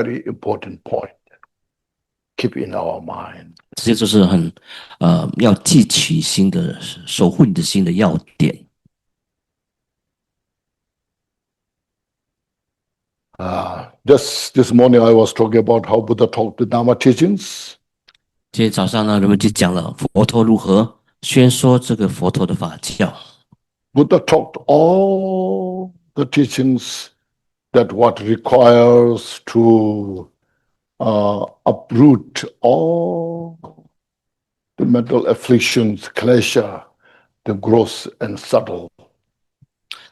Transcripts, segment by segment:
very important point. Keep in our mind. 这些就是要记取心的，守护你的心的要点。Just this morning I was talking about how Buddha taught the Dharma teachings. 今天早上呢，人们就讲了佛陀如何宣说这个佛陀的法教。Buddha taught all the teachings that what requires to uproot all the mental afflictions, klesha, the gross and subtle.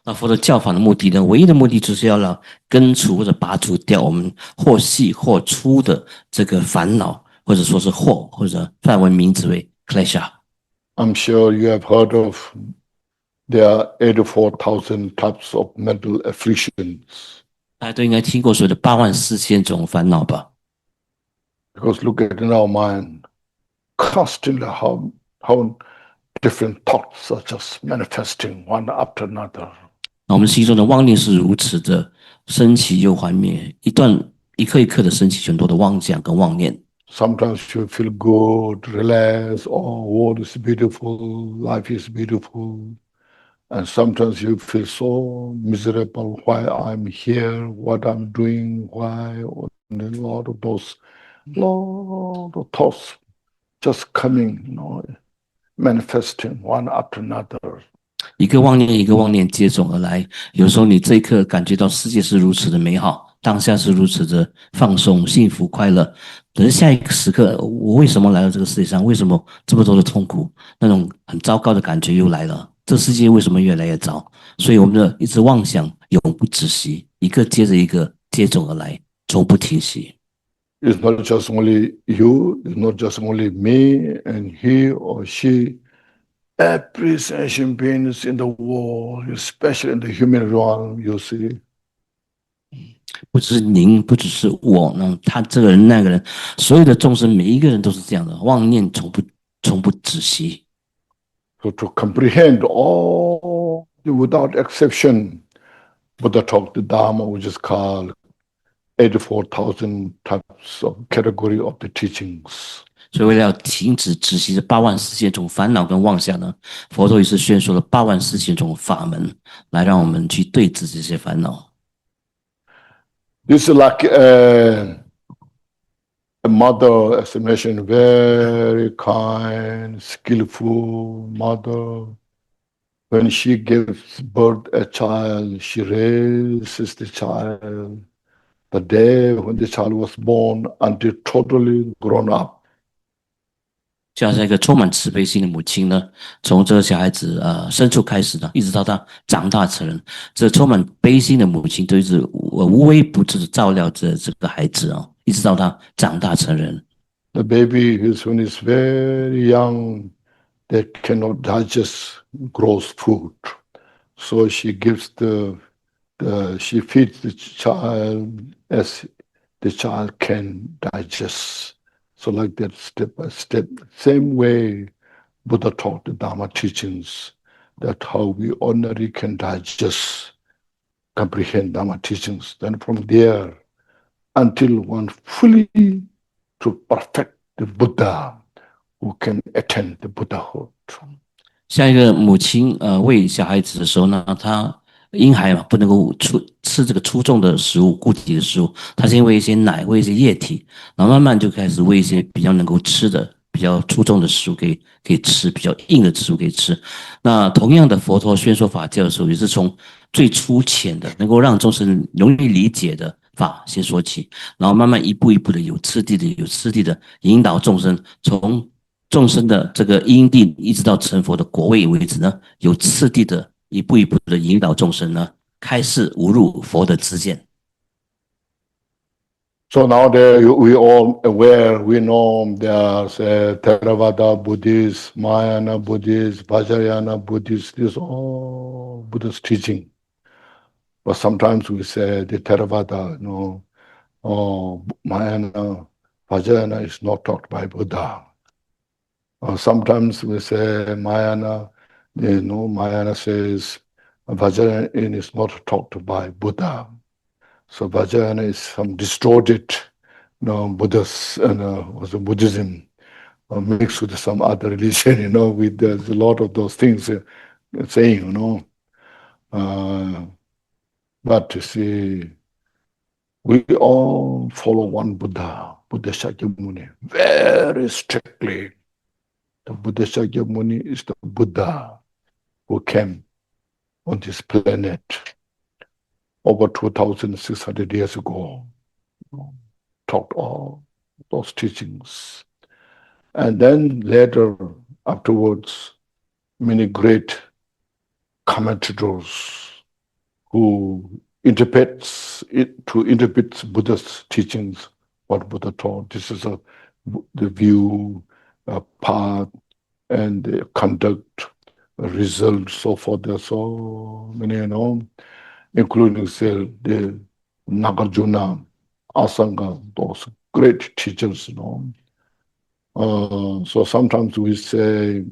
那佛陀教法的目的呢，唯一的目的就是要让根除或者拔除掉我们或细或粗的这个烦恼，或者说是惑，或者梵文名字为 klesha。I'm sure you have heard of there are 84,000 types of mental afflictions. 大家都应该听过所谓的84000种烦恼吧？ Because look at in our mind, constantly how different thoughts are just manifesting one after another. 那我们心中的妄念是如此的升起又幻灭，一刻一刻的升起很多的妄想跟妄念。Sometimes you feel good, relax, oh, world is beautiful, life is beautiful. And sometimes you feel so miserable, why I'm here, what I'm doing, why, and a lot of those thoughts just coming, manifesting one after another. 一个妄念一个妄念接踵而来，有时候你这一刻感觉到世界是如此的美好，当下是如此的放松、幸福、快乐，可是下一个时刻，我为什么来到这个世界上？为什么这么多的痛苦？那种很糟糕的感觉又来了。这世界为什么越来越糟？所以我们的一直妄想永不止息，一个接着一个接踵而来，从不停息。It's not just only you, it's not just only me and he or she. Every sentient beings in the world, especially in the human realm, you see. 不只是您，不只是我，那他这个人那个人，所有的众生，每一个人都是这样的，妄念从不止息。So to comprehend all without exception, Buddha taught the Dharma, which is called 84,000 types of category of the teachings. 所以为了要停止止息这84000种烦恼跟妄想呢，佛陀也是宣说了84000种法门，来让我们去对治这些烦恼。This is like a mother, as I mentioned, very kind, skillful mother. When she gives birth a child, she raises the child. The day when the child was born until totally grown up. 就好像一个充满慈悲心的母亲呢，从这个小孩子生出开始呢，一直到他长大成人，这充满悲心的母亲都一直无微不至的照料着这个孩子啊，一直到他长大成人。The baby is when he's very young, they cannot digest gross food, so she gives she feeds the child as the child can digest. So like that, step by step, same way Buddha taught the Dharma teachings, that how we ordinarily can digest, comprehend Dharma teachings. Then from there, until one fully to perfect the Buddha, who can attain the Buddhahood. 像一个母亲喂小孩子的时候呢，他婴孩嘛不能够吃这个粗重的食物、固体的食物，他先喂一些奶，喂一些液体，然后慢慢就开始喂一些比较能够吃的、比较粗重的食物可以吃，比较硬的食物可以吃。那同样的，佛陀宣说法教的时候，也是从最粗浅的、能够让众生容易理解的法先说起，然后慢慢一步一步的有次第的引导众生，从众生的这个因地一直到成佛的果位为止呢，有次第的一步一步的引导众生呢，开示悟入佛的知见。So now we all aware, we know there's Theravada Buddhists, Mahayana Buddhists, Vajrayana Buddhists, this all Buddha's teaching. But sometimes we say the Theravada, Mahayana, Vajrayana is not taught by Buddha. Or sometimes we say Mahayana, Mahayana says Vajrayana is not taught by Buddha. So Vajrayana is some distorted, Buddhas and was Buddhism mixed with some other religion, with there's a lot of those things saying, but you see, we all follow one Buddha Shakyamuni, very strictly. The Buddha Shakyamuni is the Buddha who came on this planet over 2,600 years ago, taught all those teachings. And then later, afterwards, many great commentators who interprets Buddha's teachings, what Buddha taught. This is the view, path, and the conduct, result, so forth. There are so many, including the Nagarjuna, Asanga, those great teachers, So sometimes we say,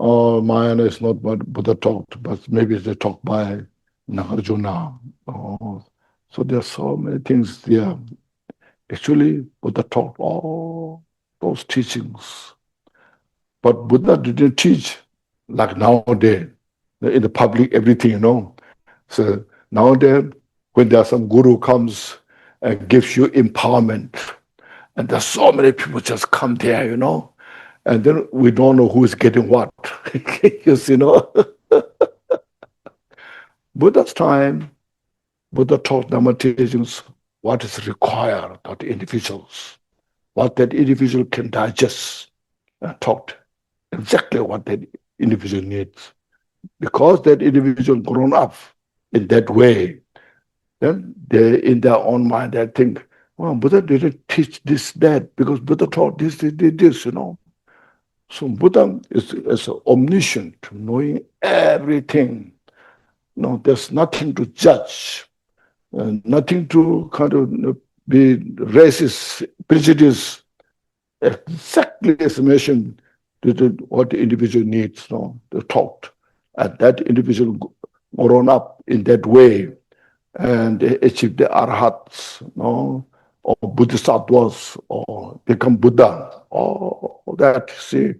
oh, Mahayana is not what Buddha taught, but maybe they taught by Nagarjuna. So there are so many things there. Actually, Buddha taught all those teachings. But Buddha didn't teach like nowadays, in the public, everything, So nowadays, when there's some guru comes and gives you empowerment, and there's so many people just come there, and then we don't know who is getting what. You see, Buddha's time, Buddha taught Dhamma teachings what is required of the individuals, what that individual can digest, and taught exactly what that individual needs. Because that individual grown up in that way, then they, in their own mind, they think, well, Buddha didn't teach this, that, because Buddha taught this, this, So Buddha is omniscient, knowing everything. There's nothing to judge, nothing to kind of be racist, prejudice. Exactly as mentioned, what the individual needs, to talk. And that individual grown up in that way and achieve the arhats, or bodhisattvas, or become Buddha, all that, see.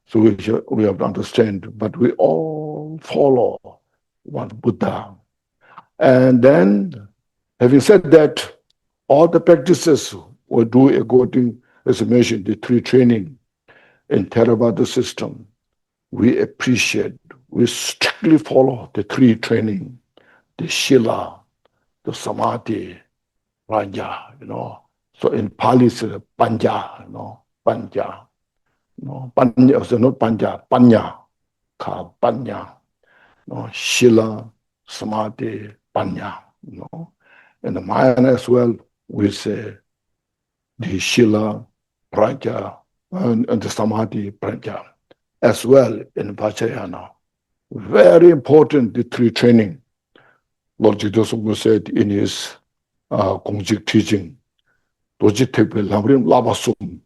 So we have to understand, but we all follow one Buddha. And then, having said that, all the practices we do according, as I mentioned, the three training in Theravada system. We appreciate, we strictly follow the three training, the Shila, the Samadhi, Ranja, So in Pali, it's Panja, Panja. Panya, so not Panja, Panya, Panya, Shila, Samadhi, Panya, In the Mahayana as well, we say the Shila, Prajna, and the Samadhi, Prajna, as well in Vajrayana. Very important, the three training. Lord Jigten Sumgon said in his Gongjik teaching, Dorje Drakpa Lamrim Labasum,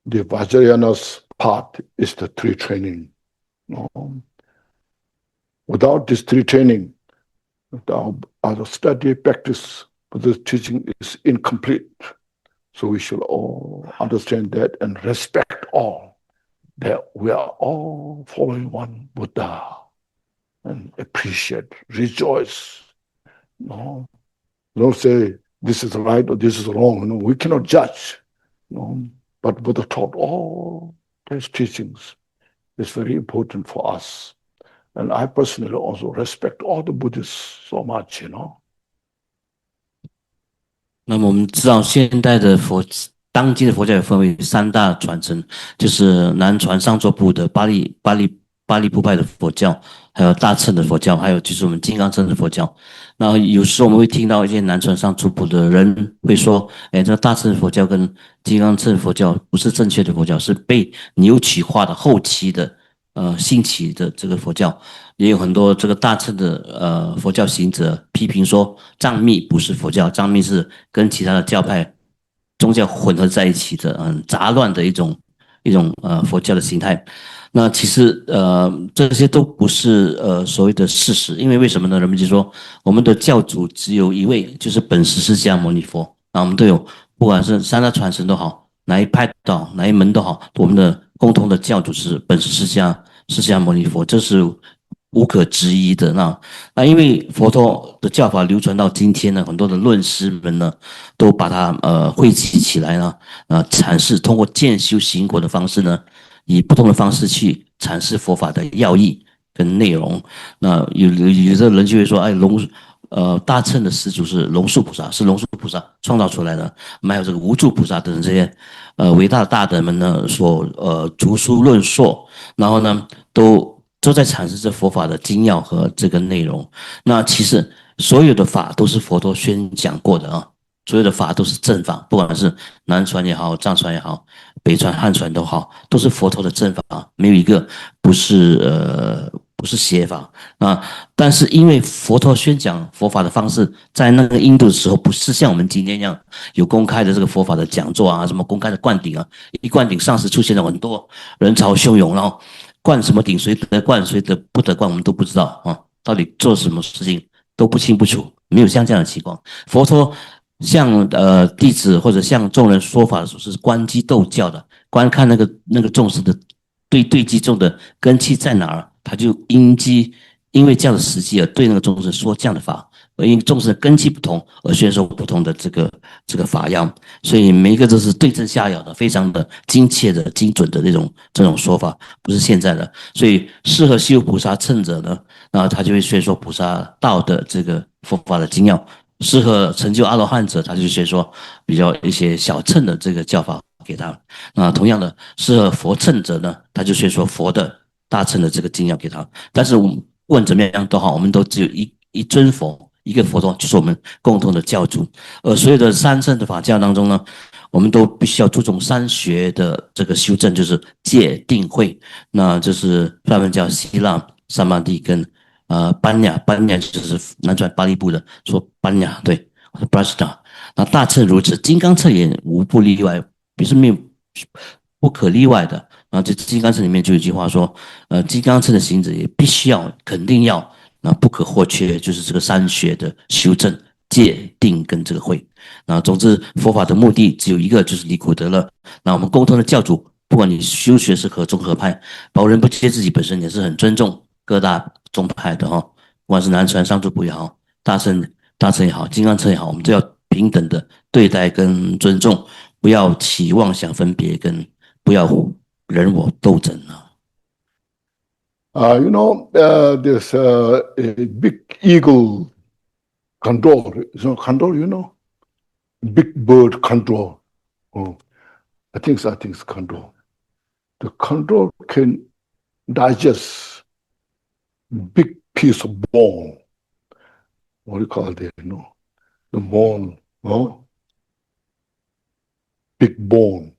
the Vajrayana's path is the three training. Without this three training, our study, practice, but the teaching is incomplete. So we should all understand that and respect all, that we are all following one Buddha, and appreciate, rejoice. Don't say this is right or this is wrong. We cannot judge. But Buddha taught all these teachings. It's very important for us. And I personally also respect all the Buddhists so much, 那么我们知道，现代的当今的佛教也分为三大传承，就是南传上座部的巴利部派的佛教，还有大乘的佛教，还有就是我们金刚乘的佛教。那有时候我们会听到一些南传上座部的人会说，这个大乘佛教跟金刚乘佛教不是正确的佛教，是被扭曲化的后期的兴起的这个佛教。也有很多这个大乘的佛教行者批评说，藏密不是佛教，藏密是跟其他的教派宗教混合在一起的，杂乱的一种佛教的形态。那其实这些都不是所谓的事实，因为什么呢？人们就说我们的教主只有一位，就是本师释迦牟尼佛。那我们都有，不管是三大传承都好，哪一派都好，哪一门都好，我们的共同的教主是本师释迦牟尼佛，这是无可置疑的。那因为佛陀的教法流传到今天呢，很多的论师们呢都把它汇集起来呢，阐释通过渐修行果的方式呢。以不同的方式去阐释佛法的要义跟内容。那有的人就会说，哎，大乘的始祖是龙树菩萨，是龙树菩萨创造出来的。还有这个无著菩萨等等这些伟大的大德们呢所著书论说，然后呢都在阐释这佛法的精要和这个内容。那其实所有的法都是佛陀宣讲过的啊。所有的法都是正法，不管是南传也好，藏传也好，北传、汉传都好，都是佛陀的正法，没有一个不是邪法啊。但是因为佛陀宣讲佛法的方式，在那个印度的时候，不是像我们今天一样有公开的这个佛法的讲座啊，什么公开的灌顶啊，一灌顶上时出现了很多人潮汹涌，然后灌什么顶，谁得灌，谁得不得灌，我们都不知道啊，到底做什么事情都不清不楚，没有像这样的情况。佛陀向弟子或者向众人说法的时候，是观机斗教的，观看那个众生的对机众的根器在哪儿，他就因为这样的时机而对那个众生说这样的法，而因众生的根器不同而宣说不同的这个法样，所以每一个都是对症下药的，非常的精切的、精准的这种说法，不是现在的。所以适合修菩萨乘者呢，那他就会宣说菩萨道的这个佛法的精要。适合成就阿罗汉者，他就先说比较一些小乘的这个教法给他。那同样的，适合佛乘者呢，他就先说佛的大乘的这个经要给他。但是我们不管怎么样都好，我们都只有一尊佛，一个佛陀，就是我们共同的教主。而所有的三乘的法教当中呢，我们都必须要注重三学的这个修正，就是戒定慧。那就是专门叫希腊、萨玛蒂跟班雅就是南传巴利部的说班雅，对 b r a s t a 那大乘如此，金刚乘也无不例外，不是没有不可例外的。然后这金刚乘里面就有一句话说，金刚乘的行者也必须要肯定要不可或缺，就是这个三学的修正、戒定跟这个慧。那总之佛法的目的只有一个，就是离苦得乐。那我们共同的教主，不管你修学是何宗何派，保人不戒自己本身也是很尊重各大宗派的哈，不管是南传上座部也好，大乘也好，金刚乘也好，我们都要平等的对待跟尊重，不要起妄想分别，跟不要人我斗争啊。This big eagle control, control, big bird control. Oh, I think it's control. The control can digest big piece of bone. What do you call that? The bone, big bone,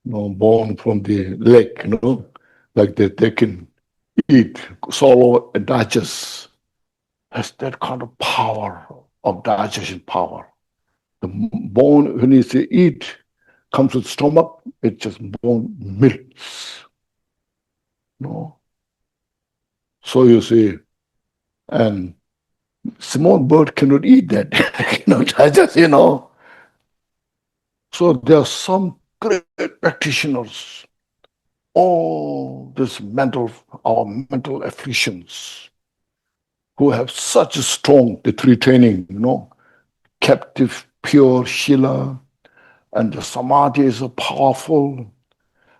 bone from the leg, like that they can eat, swallow, and digest. Has that kind of power of digestion power. The bone, when you say eat, comes to the stomach, it just bone melts. So you see, and small bird cannot eat that, digest, So there are some great practitioners. All this our mental afflictions, who have such a strong, the three training, captive, pure Shila, and the Samadhi is powerful,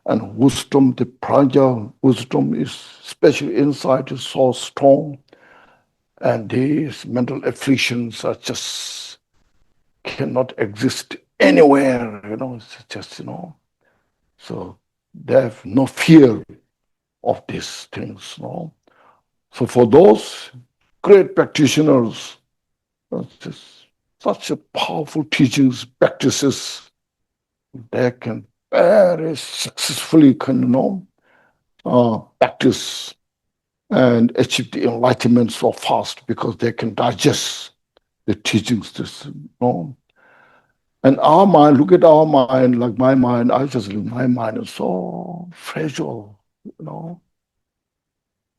and wisdom, the prajna, wisdom is, special insight is so strong, and these mental afflictions are just, cannot exist anywhere, it's just, so they have no fear of these things, So for those great practitioners, just such a powerful teachings, practices, they can very successfully practice and achieve the enlightenment so fast because they can digest the teachings. And our mind, look at our mind, like my mind, my mind is so fragile. you know.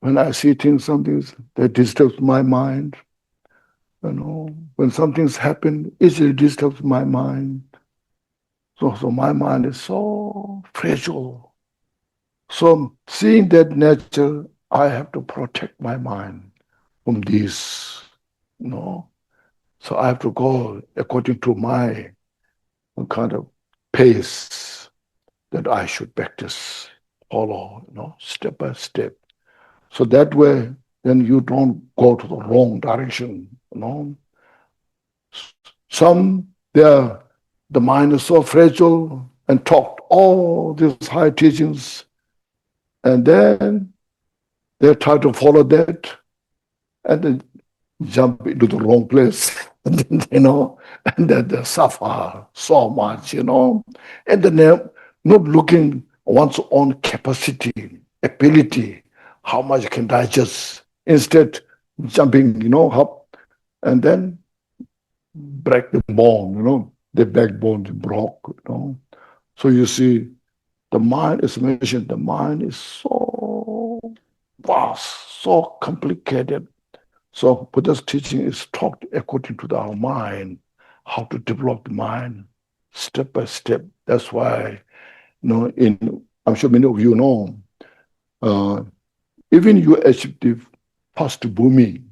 When I see things, something that disturbs my mind, you know, when something's happened, easily disturbs my mind. So my mind is so fragile. So seeing that nature, I have to protect my mind from this, you know. So I have to go according to my kind of pace that I should practice, follow, you know, step by step. So that way, then you don't go to the wrong direction, you know. Some, the mind is so fragile and taught all these high teachings, and then they try to follow that, and then jump into the wrong place, and then, you know, and then they suffer so much, you know, and then they're not looking one's own capacity, ability, how much you can digest, instead jumping, you know, up, and then break the bone, you know, the backbone is broke, you know. So you see, the mind is mentioned, the mind is so vast, so complicated. So Buddha's teaching is taught according to our mind, how to develop the mind step by step. That's why, you know, I'm sure many of you know, even you achieve the first bhumi,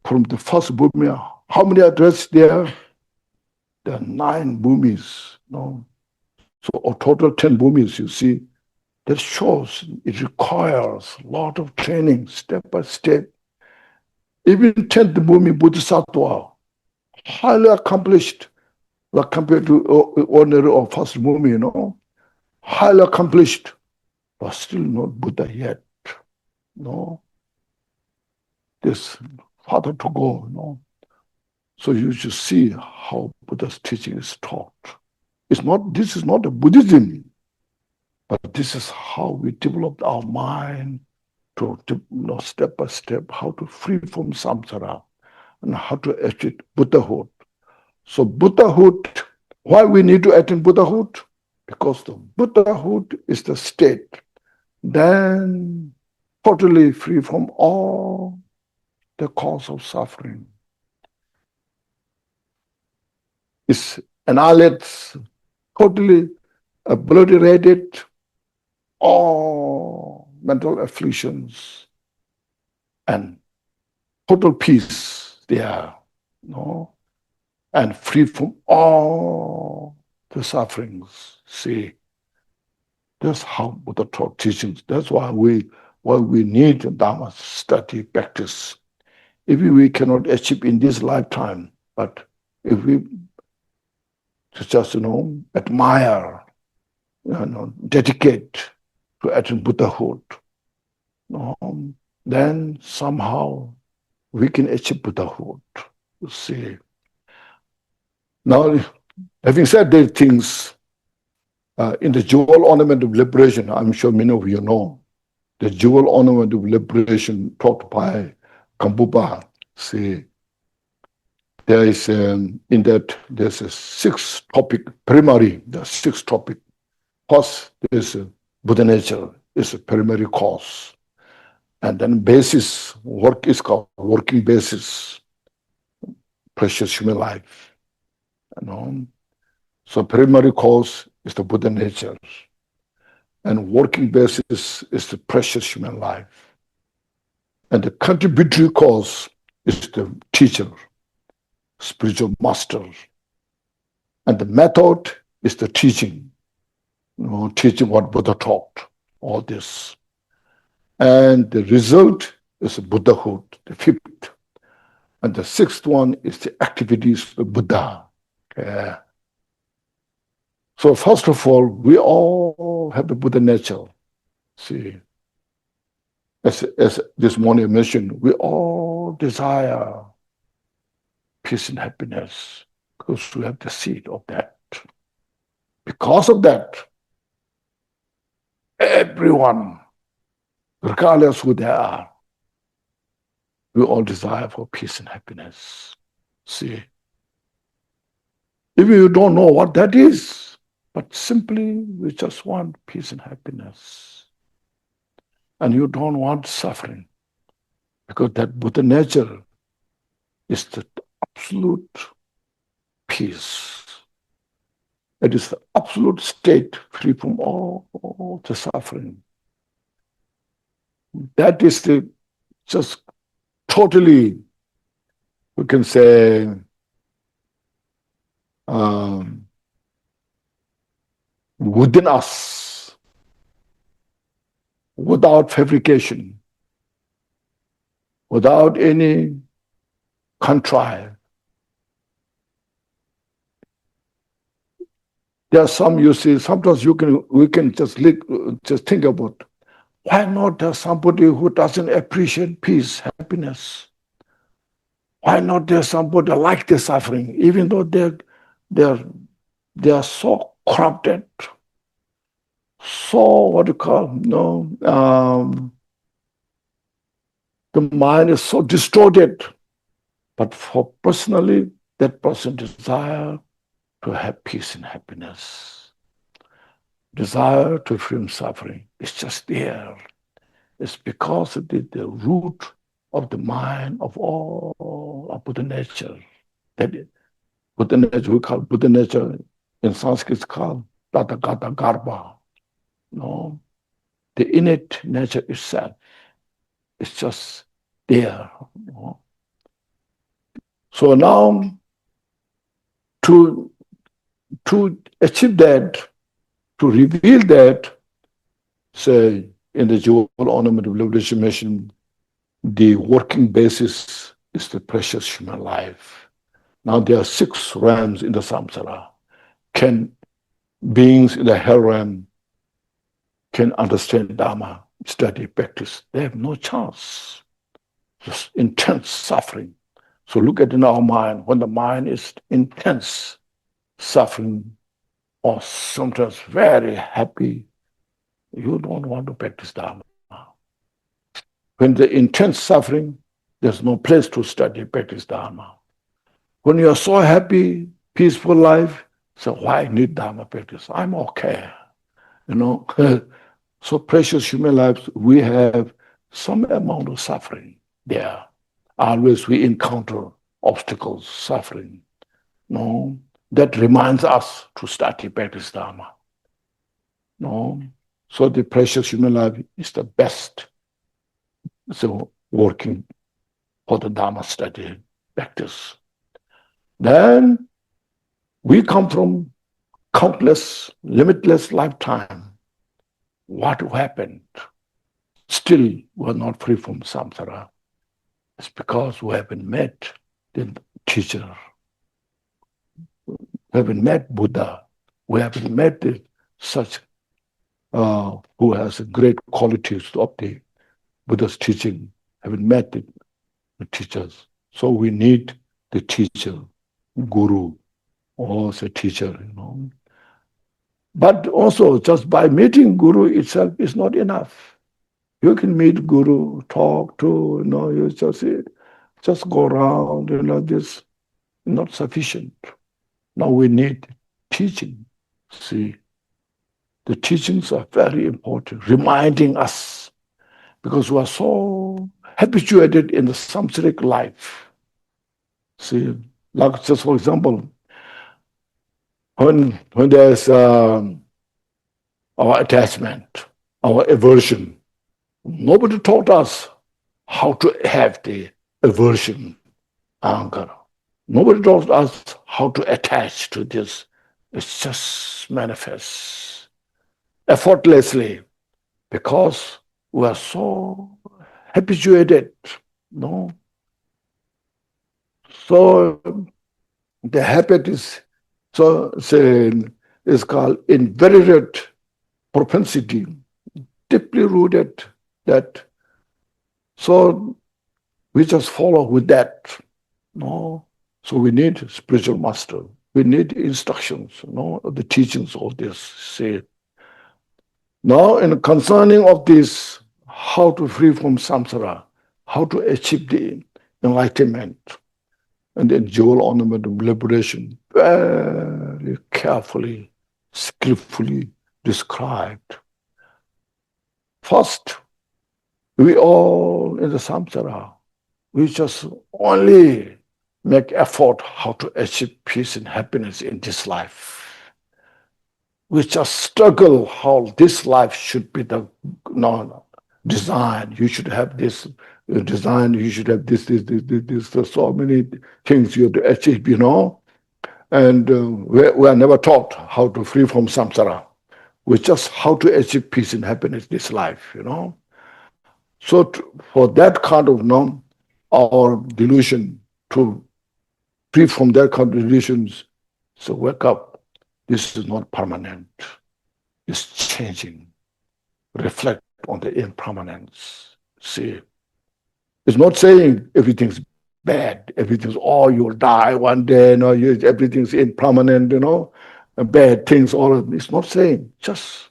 from the first bhumi, how many address there? There are 9 bhumis, you know. So a total 10 bhumis, you see, that shows it requires a lot of training, step by step. Even 10th bhumi bodhisattva, highly accomplished, like compared to ordinary or first bhumi, you know, highly accomplished, but still not Buddha yet, no. There's farther to go, you know. So you should see how Buddha's teaching is taught. This is not a Buddhism, but this is how we developed our mind to you know, step by step, how to free from samsara and how to achieve Buddhahood. So Buddhahood, why we need to attain Buddhahood? Because the Buddhahood is the state, then totally free from all the cause of suffering. It annihilates, totally obliterated all mental afflictions and total peace there, no? And free from all the sufferings. See, that's how Buddha taught teachings. That's why we need Dharma study, practice. If we cannot achieve in this lifetime, but if we just, you know, admire, you know, dedicate to attain Buddhahood, then somehow we can achieve Buddhahood. You see. Now, having said these things, in the jewel ornament of liberation, I'm sure many of you know, the jewel ornament of liberation taught by Kambupa. See, there is in that there's a 6 topic primary. The 6 topic. First is Buddha nature is a primary cause, and then basis work is called working basis, precious human life. You know, so primary cause is the Buddha nature, and working basis is the precious human life, and the contributory cause is the teacher, spiritual master, and the method is the teaching, you know, teaching what Buddha taught, all this. And the result is Buddhahood, the 5th. And the 6th one is the activities of Buddha. Okay. So first of all, we all have the Buddha nature. See, as this morning I mentioned, we all desire peace and happiness because we have the seed of that. Because of that, everyone, regardless who they are, we all desire for peace and happiness. See, if you don't know what that is, but simply we just want peace and happiness. and you don't want suffering, because that Buddha nature is the absolute peace. It is the absolute state free from all the suffering. That is the just totally, we can say, within us, without fabrication, without any contrive. There are some, you see, sometimes we can just think about, why not there's somebody who doesn't appreciate peace, happiness? Why not there's somebody like the suffering, even though they are so corrupted, so what do you call, the mind is so distorted. But for personally, that person desire to have peace and happiness, desire to free from suffering. It's just there. It's because of the root of the mind of all of Buddha nature. That Buddha nature, we call Buddha nature, in Sanskrit it's called Tathagata Garbha. No, the innate nature itself is just there. No? So now, to achieve that, to reveal that, say, in the Jewel Ornament of Liberation Mission, the working basis is the precious human life. Now there are 6 realms in the samsara. Can beings in the Herein can understand Dharma, study, practice? They have no chance. Just intense suffering. So look at in our mind, when the mind is intense suffering, or sometimes very happy, you don't want to practice Dharma. When the intense suffering, there's no place to study, practice Dharma. When you are so happy, peaceful life, so why need Dharma practice? I'm okay. So precious human lives, we have some amount of suffering there. Always we encounter obstacles, suffering. No, that reminds us to study, practice Dharma. No, so the precious human life is the best. So working for the Dharma study, practice. Then we come from countless, limitless lifetime. What happened? Still, we're not free from samsara. It's because we haven't met the teacher. We haven't met Buddha. We haven't met such who has great qualities of the Buddha's teaching. Haven't met the teachers. So we need the teacher, guru, or the teacher, But also, just by meeting guru itself is not enough. You can meet guru, talk to, you just go around, this not sufficient. Now we need teaching. See, the teachings are very important, reminding us, because we are so habituated in the samsaric life. See, like just for example, when there's our attachment, our aversion, nobody taught us how to have the aversion, anger. Nobody taught us how to attach to this. It just manifests effortlessly because we are so habituated. So the habit is called inveterate propensity, deeply rooted that. So we just follow with that. So we need spiritual master. We need instructions, the teachings of this. See. Now, in concerning of this, how to free from samsara, how to achieve the enlightenment, and the jewel ornament of liberation, very carefully, skillfully described. First, We all in the samsara, we just only make effort how to achieve peace and happiness in this life. We just struggle how this life should be the design. You should have this design. You should have this. There's so many things you have to achieve, And we are never taught how to free from samsara. We just how to achieve peace and happiness this life, So for that kind of our delusion to free from that kind of delusions, so wake up. This is not permanent. It's changing. Reflect on the impermanence. See, it's not saying everything's bad. Everything's, you'll die one day, everything's impermanent, bad things, all of it. It's not saying, just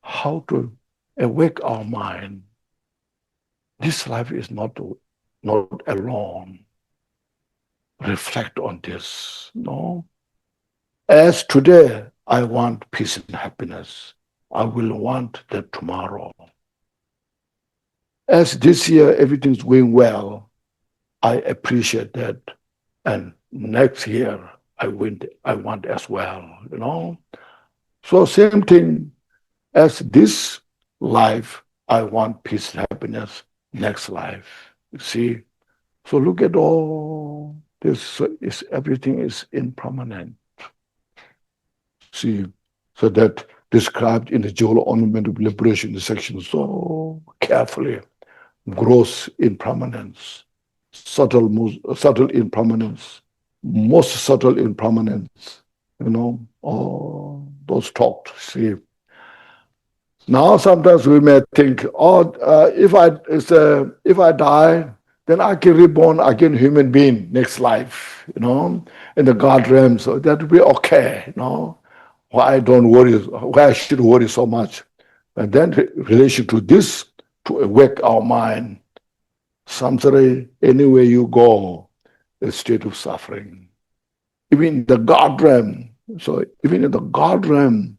how to awake our mind. This life is not alone. Reflect on this, As today, I want peace and happiness. I will want that tomorrow. As this year, everything's going well, I appreciate that. And next year, I want as well, So same thing as this life, I want peace and happiness. Next life, you see. So look at all this. Everything is impermanent. See, so that described in the jewel ornament of liberation, the section so carefully. Gross impermanence, subtle impermanence, most subtle impermanence, all those talks. See, now sometimes we may think, if I die, then I can reborn again human being next life, in the God realm. So that will be okay, Why I should worry so much? And then relation to this, to awake our mind, samsara, anywhere you go, a state of suffering. Even in the God realm, so even in the God realm,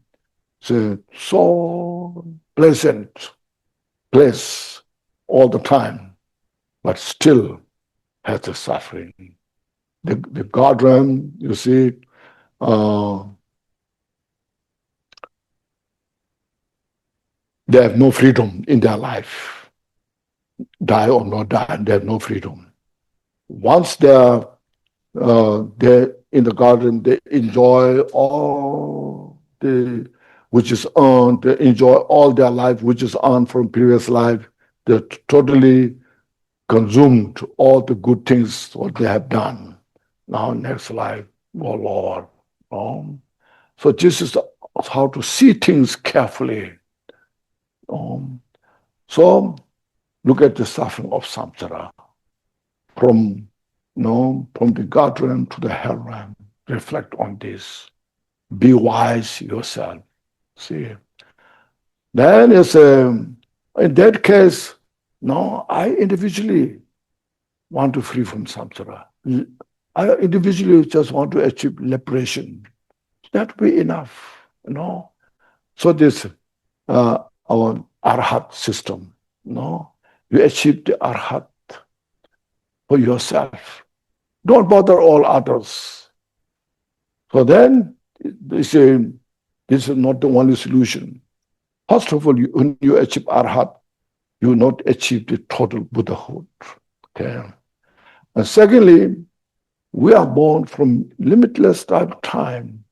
it's a so pleasant place all the time, but still has the suffering. The God realm, you see, they have no freedom in their life. Die or not die, they have no freedom. Once they're in the garden, they enjoy all which is earned, they enjoy all their life which is earned from previous life. They're totally consumed all the good things what they have done. Now next life, oh Lord. So this is how to see things carefully. So look at the suffering of samsara from the God realm to the hell realm. Reflect on this. Be wise yourself. See. Then in that case, I individually want to free from samsara. I individually just want to achieve liberation. That will be enough, So this our arhat system, you achieve the arhat for yourself. Don't bother all others. So then they say this is not the only solution. First of all, when you achieve arhat, you will not achieve the total Buddhahood. Okay. And secondly, we are born from limitless time.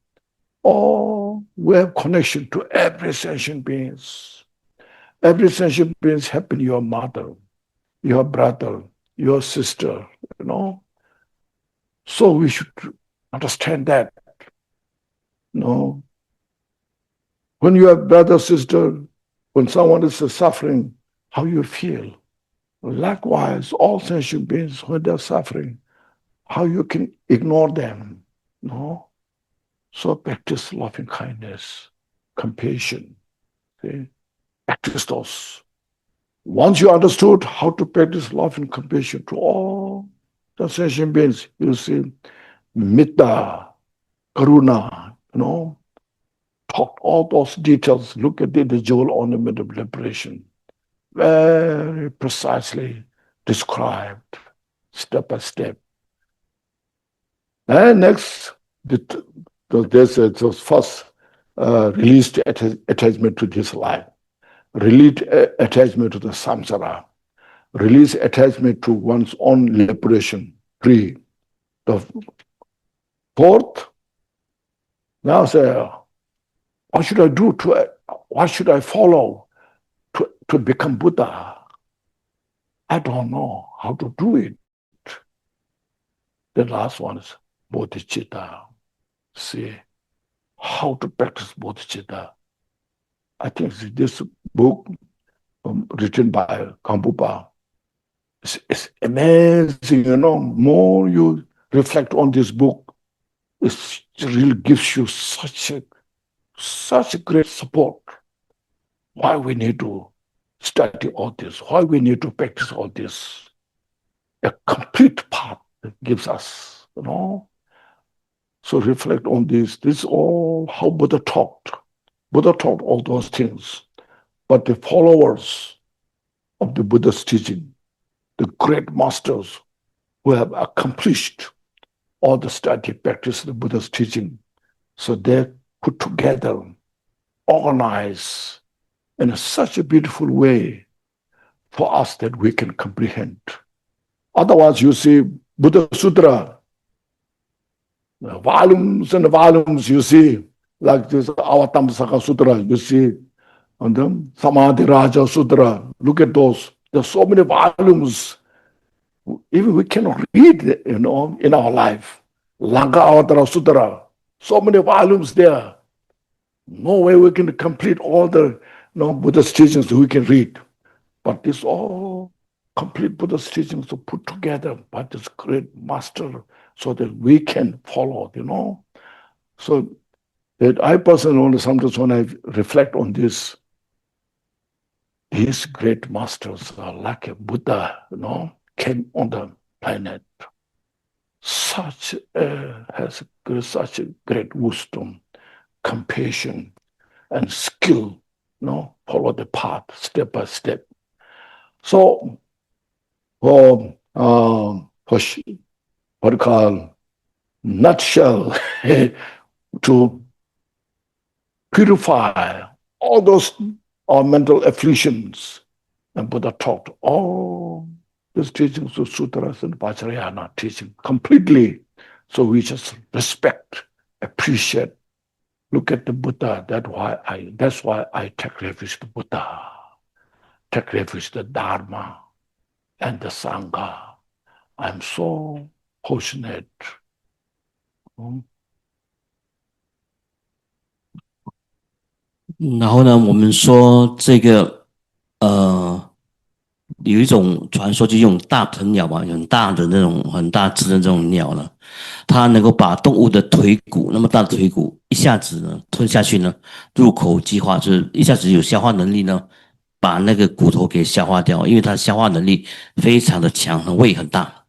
All we have connection to every sentient beings. Every sentient beings have been your mother, your brother, your sister, So we should understand that. When you have brother, sister, when someone is suffering, how you feel. Likewise, all sentient beings, when they're suffering, how you can ignore them. So practice loving kindness, compassion. See? Practice those. Once you understood how to practice love and compassion to all the sentient beings, you'll see Metta, Karuna, talk all those details. Look at the jewel ornament of liberation. very precisely described step by step. And next, there's first released attachment to this life, release attachment to the samsara, release attachment to one's own liberation, free. The fourth, now say, what should I do what should I follow to become Buddha? I don't know how to do it. The last one is bodhicitta. See how to practice bodhicitta. I think this book written by Kambupa is amazing. More you reflect on this book, it really gives you such a great support. Why we need to study all this, why we need to practice all this. A complete path that gives us, So reflect on this. This is all how Buddha taught. Buddha taught all those things. But the followers of the Buddha's teaching, the great masters who have accomplished all the study, practice of the Buddha's teaching, so they put together, organize in such a beautiful way for us that we can comprehend. Otherwise, you see Buddha Sutra, volumes and volumes, you see, like this Avatamsaka Sutra, you see, and then Samadhi Raja Sutra, look at those. There's so many volumes, even we cannot read, in our life. Lanka Avatara Sutra, so many volumes there. No way we can complete all the Buddha's teachings we can read. But this all complete Buddha's teachings are put together by this great master so that we can follow, So that I personally, sometimes when I reflect on this, these great masters are like a Buddha, came on the planet. Has such a great wisdom, compassion, and skill, follow the path step by step. So, what you call nutshell, to purify all those mental afflictions, and Buddha taught all these teachings of sutras and vajrayana teaching completely. So we just respect, appreciate, look at the Buddha. That's why I take refuge to Buddha, take refuge to the Dharma and the Sangha. I'm so fortunate. 然后呢，我们说这个有一种传说，就用大藤鸟嘛，很大的那种很大只的这种鸟呢，它能够把动物的腿骨，那么大的腿骨一下子呢吞下去呢，入口即化，就是一下子有消化能力呢，把那个骨头给消化掉，因为它消化能力非常的强，胃很大。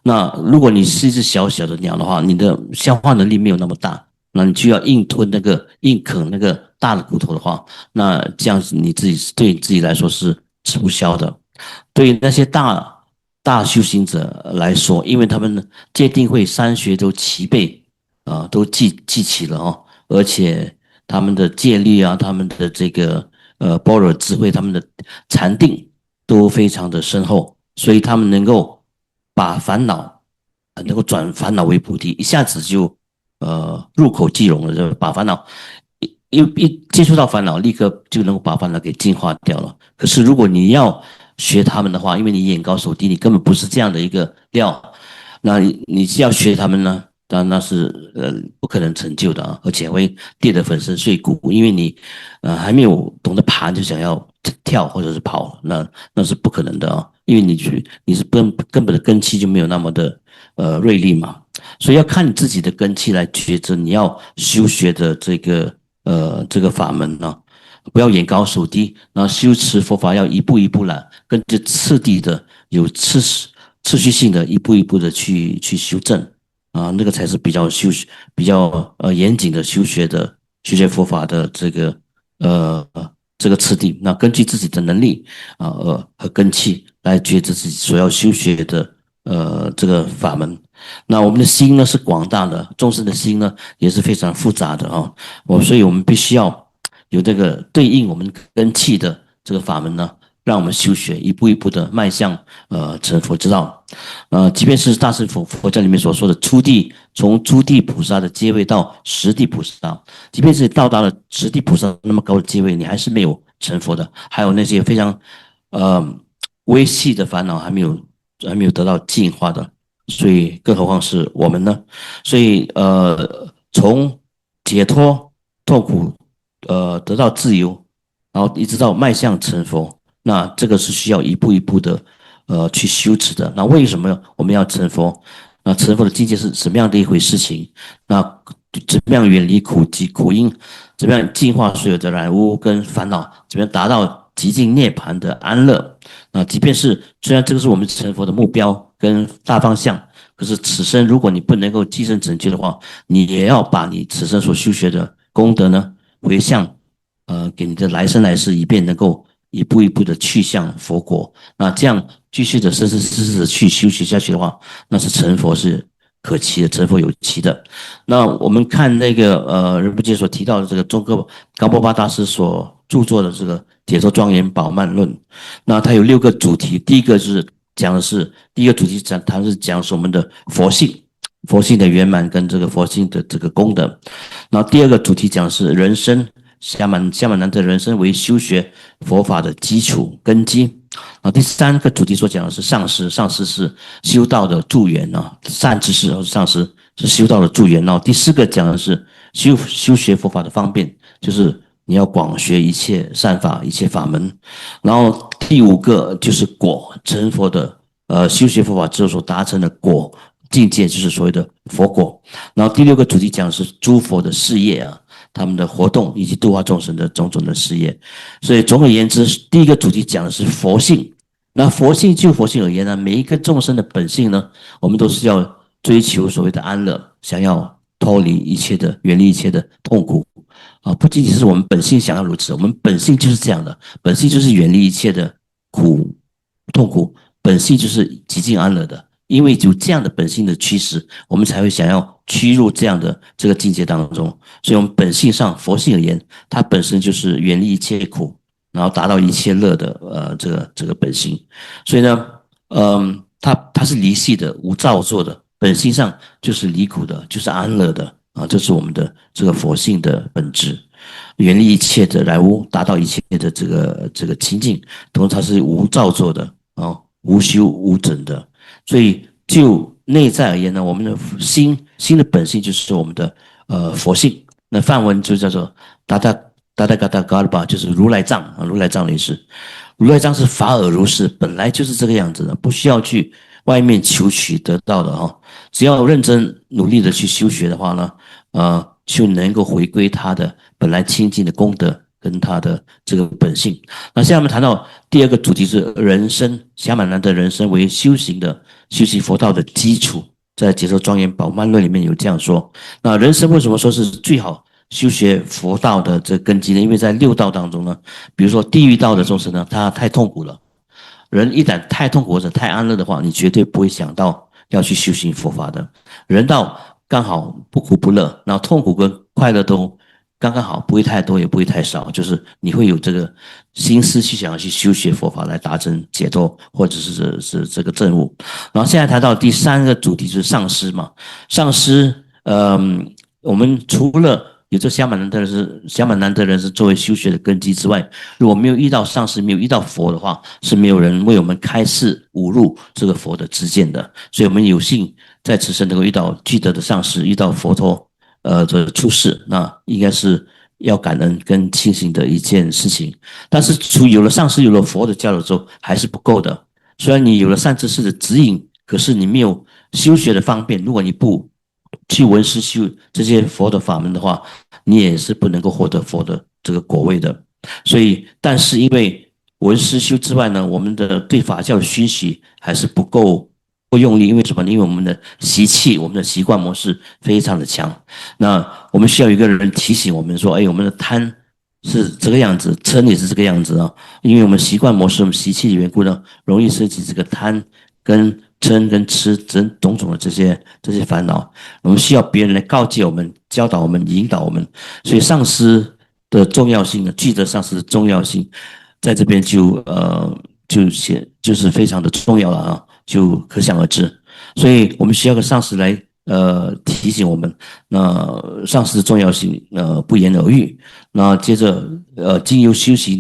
那如果你是一只小小的鸟的话，你的消化能力没有那么大，那你就要硬啃那个大的骨头的话，那这样子对你自己来说是吃不消的。对于那些大修行者来说，因为他们戒定慧三学都齐备都记起了而且他们的戒律啊，他们的这个般若智慧，他们的禅定都非常的深厚，所以他们能够把能够转烦恼为菩提，一下子就入口即溶了，就把烦恼一接触到烦恼，立刻就能够把烦恼给净化掉了。可是如果你要学他们的话，因为你眼高手低，你根本不是这样的一个料，那你要学他们呢，当然那是不可能成就的而且会跌得粉身碎骨，因为你还没有懂得爬就想要跳或者是跑，那是不可能的因为你是根本的根基就没有那么的锐利嘛，所以要看你自己的根基来抉择你要修学的这个法门呢。不要眼高手低，然后修持佛法要一步一步来，跟着次第的有次序性的一步一步的去修正那个才是比较严谨的修学佛法的这个这个次第，那根据自己的能力和根器来抉择自己所要修学的这个法门。那我们的心呢是广大的，众生的心呢也是非常复杂的啊，所以我们必须要有这个对应我们根器的这个法门呢，让我们修学一步一步的迈向成佛之道。即便是大乘佛教里面所说的初地，从诸地菩萨的阶位到十地菩萨，即便是到达了十地菩萨那么高的阶位，你还是没有成佛的。还有那些非常微细的烦恼还没有得到净化的，所以更何况是我们呢？所以从解脱痛苦得到自由，然后一直到迈向成佛，那这个是需要一步一步的去修持的。那为什么我们要成佛？那成佛的境界是什么样的一回事情？那怎么样远离苦集苦因？怎么样净化所有的染污跟烦恼？怎么样达到极尽涅槃的安乐？那即便是虽然这个是我们成佛的目标跟大方向，可是此生如果你不能够寄生成就的话，你也要把你此生所修学的功德呢回向给你的来生来世，以便能够一步一步的去向佛国。那这样继续的生生世世的去修学下去的话，那是成佛是可期的，成佛有期的。那我们看那个仁波切所提到的这个中科高波巴大师所著作的这个解脱庄严宝鬘论，那它有6个主题。第一个就是讲的是第一个主题它是讲是我们的佛性，佛性的圆满跟这个佛性的这个功德。然后第二个主题讲的是人生，夏满南的人生为修学佛法的基础根基。然后第3个主题所讲的是上师，上师是修道的助缘啊，善知识和上师是修道的助缘。然后第4个讲的是修学佛法的方便，就是你要广学一切善法一切法门。然后第5个就是果，成佛的修学佛法之后所达成的果境界，就是所谓的佛果。然后第6个主题讲的是诸佛的事业啊，他们的活动以及度化众生的种种的事业。所以总而言之，第一个主题讲的是佛性。那佛性就佛性而言呢，每一个众生的本性呢，我们都是要追求所谓的安乐，想要脱离一切的远离一切的痛苦啊，不仅仅是我们本性想要如此，我们本性就是这样的，本性就是远离一切的痛苦，本性就是极尽安乐的。因为有这样的本性的驱使，我们才会想要趋入这样的这个境界当中。所以我们本性上佛性而言，它本身就是远离一切苦，然后达到一切乐的这个本性。所以呢它是离系的，无造作的，本性上就是离苦的，就是安乐的啊，这是我们的这个佛性的本质，远离一切的染污，达到一切的这个清净，同时它是无造作的啊，无修无整的。所以就内在而言呢，我们的心的本性就是我们的佛性。那梵文就叫做达达嘎达嘎巴，就是如来藏啊，如来藏的意思。如来藏是法尔如是，本来就是这个样子的，不需要去外面求取得到的啊。只要认真努力的去修学的话呢，就能够回归他的本来清净的功德跟他的这个本性。那现在我们谈到第2个主题是人生，夏满南的人生为修行佛道的基础，在解脱庄严宝鬘论里面有这样说。那人生为什么说是最好修学佛道的这根基呢？因为在6道当中呢，比如说地狱道的众生呢，他太痛苦了，人一旦太痛苦或者太安乐的话，你绝对不会想到要去修行佛法的。人道刚好不苦不乐，然后痛苦跟快乐都刚刚好，不会太多也不会太少，就是你会有这个心思去想要去修学佛法来达成解脱或者是这个证悟。然后现在谈到第3个主题就是上师嘛，上师我们除了有这夏满南的人是作为修学的根基之外，如果没有遇到上师，没有遇到佛的话，是没有人为我们开示悟入这个佛的知见的。所以我们有幸在此生能够遇到具德的上师，遇到佛陀的出世，那应该是要感恩跟庆幸的一件事情。但是有了上师有了佛的教导之后还是不够的，虽然你有了善知识的指引，可是你没有修学的方便，如果你不去闻思修这些佛的法门的话，你也是不能够获得佛的这个果位的。所以但是因为闻思修之外呢，我们的对法教的熏习还是不够用力。因为什么？因为我们的习气，我们的习惯模式非常的强。那我们需要有一个人提醒我们说，我们的贪是这个样子，嗔也是这个样子啊。因为我们习惯模式，我们习气的缘故呢，容易升起这个贪跟嗔跟痴等种种的这些烦恼。我们需要别人来告诫我们、教导我们、引导我们。所以上师的重要性呢，具德上师的重要性，在这边就是非常的重要了啊，就可想而知。所以我们需要个上师来提醒我们，那上师的重要性不言而喻。那接着经由修习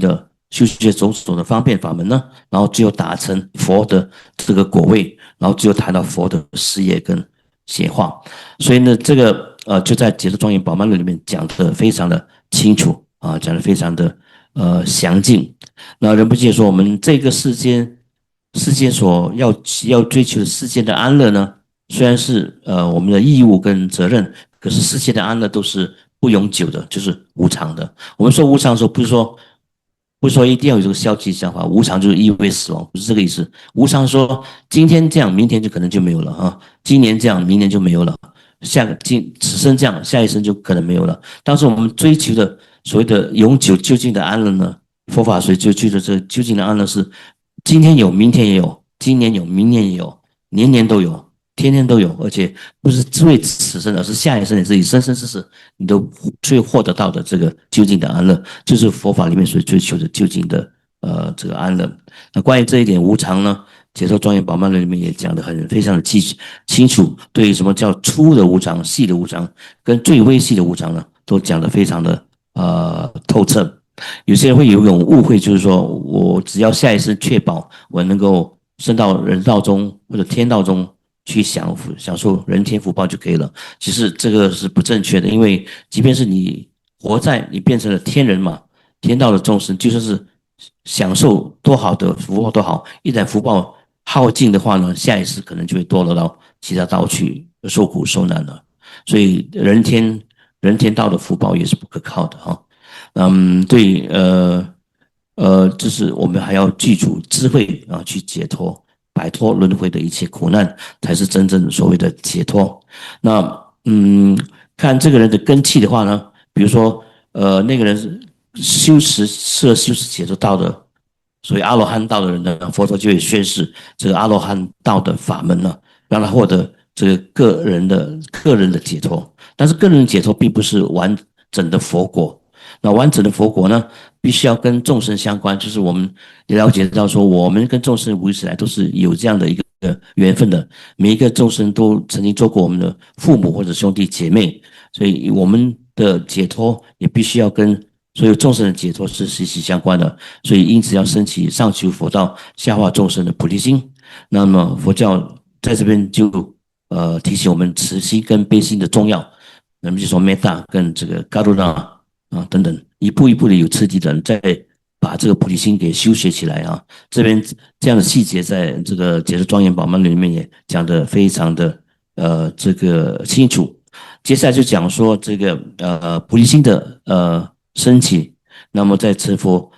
种种的方便法门呢，然后最后达成佛的这个果位，然后最后谈到佛的事业跟显化。所以呢，这个就在《解脱庄严宝鬘论》里面讲的非常的清楚啊，讲的非常的详尽。那仁波切说，我们这个世间所要追求的世间的安乐呢，虽然是我们的义务跟责任，可是世界的安乐都是不永久的，就是无常的。我们说无常的时候，不是说一定要有这个消极想法，无常就是意味死亡，不是这个意思。无常说今天这样，明天就可能就没有了啊；今年这样，明年就没有了；此生这样，下一生就可能没有了。当时我们追求的所谓的永久究竟的安乐呢，佛法所追求的这究竟的安乐是今天有，明天也有，今年有，明年也有，年年都有，天天都有，而且不是只为此生，而是下一生也是以生生世世你都最获得到的这个究竟的安乐，就是佛法里面所追求的究竟的这个安乐。那关于这一点无常呢，解脱庄严宝鬘论里面也讲得非常的清楚，对于什么叫粗的无常、细的无常跟最微细的无常呢，都讲得非常的透彻。有些人会有一种误会，就是说我只要下一生确保我能够升到人道中或者天道中去享受人天福报就可以了。其实这个是不正确的，因为即便是你你变成了天人嘛，天道的众生，就算是享受多好的福报多好，一旦福报耗尽的话呢，下一世可能就会堕落到其他道去受苦受难了。所以人天道的福报也是不可靠的哈。对，就是我们还要记住智慧啊，去解脱、摆脱轮回的一切苦难，才是真正所谓的解脱。那看这个人的根器的话呢，比如说那个人是适合修持解脱道的，所谓阿罗汉道的人呢，佛陀就会宣示这个阿罗汉道的法门呢，让他获得这个个人的解脱。但是个人的解脱并不是完整的佛果。那完整的佛果呢，必须要跟众生相关，就是我们了解到说，我们跟众生无始以来都是有这样的一个缘分的，每一个众生都曾经做过我们的父母或者兄弟姐妹，所以我们的解脱也必须要跟所有众生的解脱是息息相关的，所以因此要升起上求佛道、下化众生的菩提心。那么佛教在这边就提醒我们慈心跟悲心的重要，那么就说 metta 跟这个 karuna等等，一步一步的有次第的再把这个菩提心给修学起来啊。这边这样的细节在这个解释庄严宝鬘论里面也讲得非常的这个清楚。接下来就讲说这个菩提心的升起，那么在成佛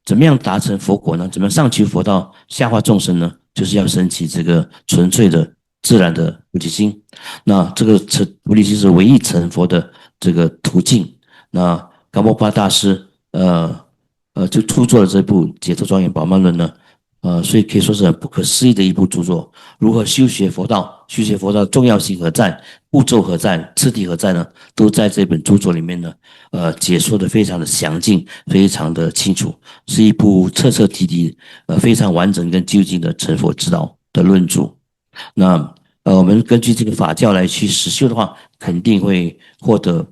怎么样达成佛果呢？怎么样上求佛道、下化众生呢？就是要升起这个纯粹的自然的菩提心。那这个菩提心是唯一成佛的这个途径。那冈波巴大师就著作了这部《解脱庄严宝鬘论》呢，所以可以说是很不可思议的一部著作。如何修学佛道？修学佛道的重要性何在？步骤何在？次第何在呢？都在这本著作里面呢，解说的非常的详尽，非常的清楚，是一部彻彻底底、非常完整跟究竟的成佛之道的论著。那我们根据这个法教来去实修的话，肯定会获得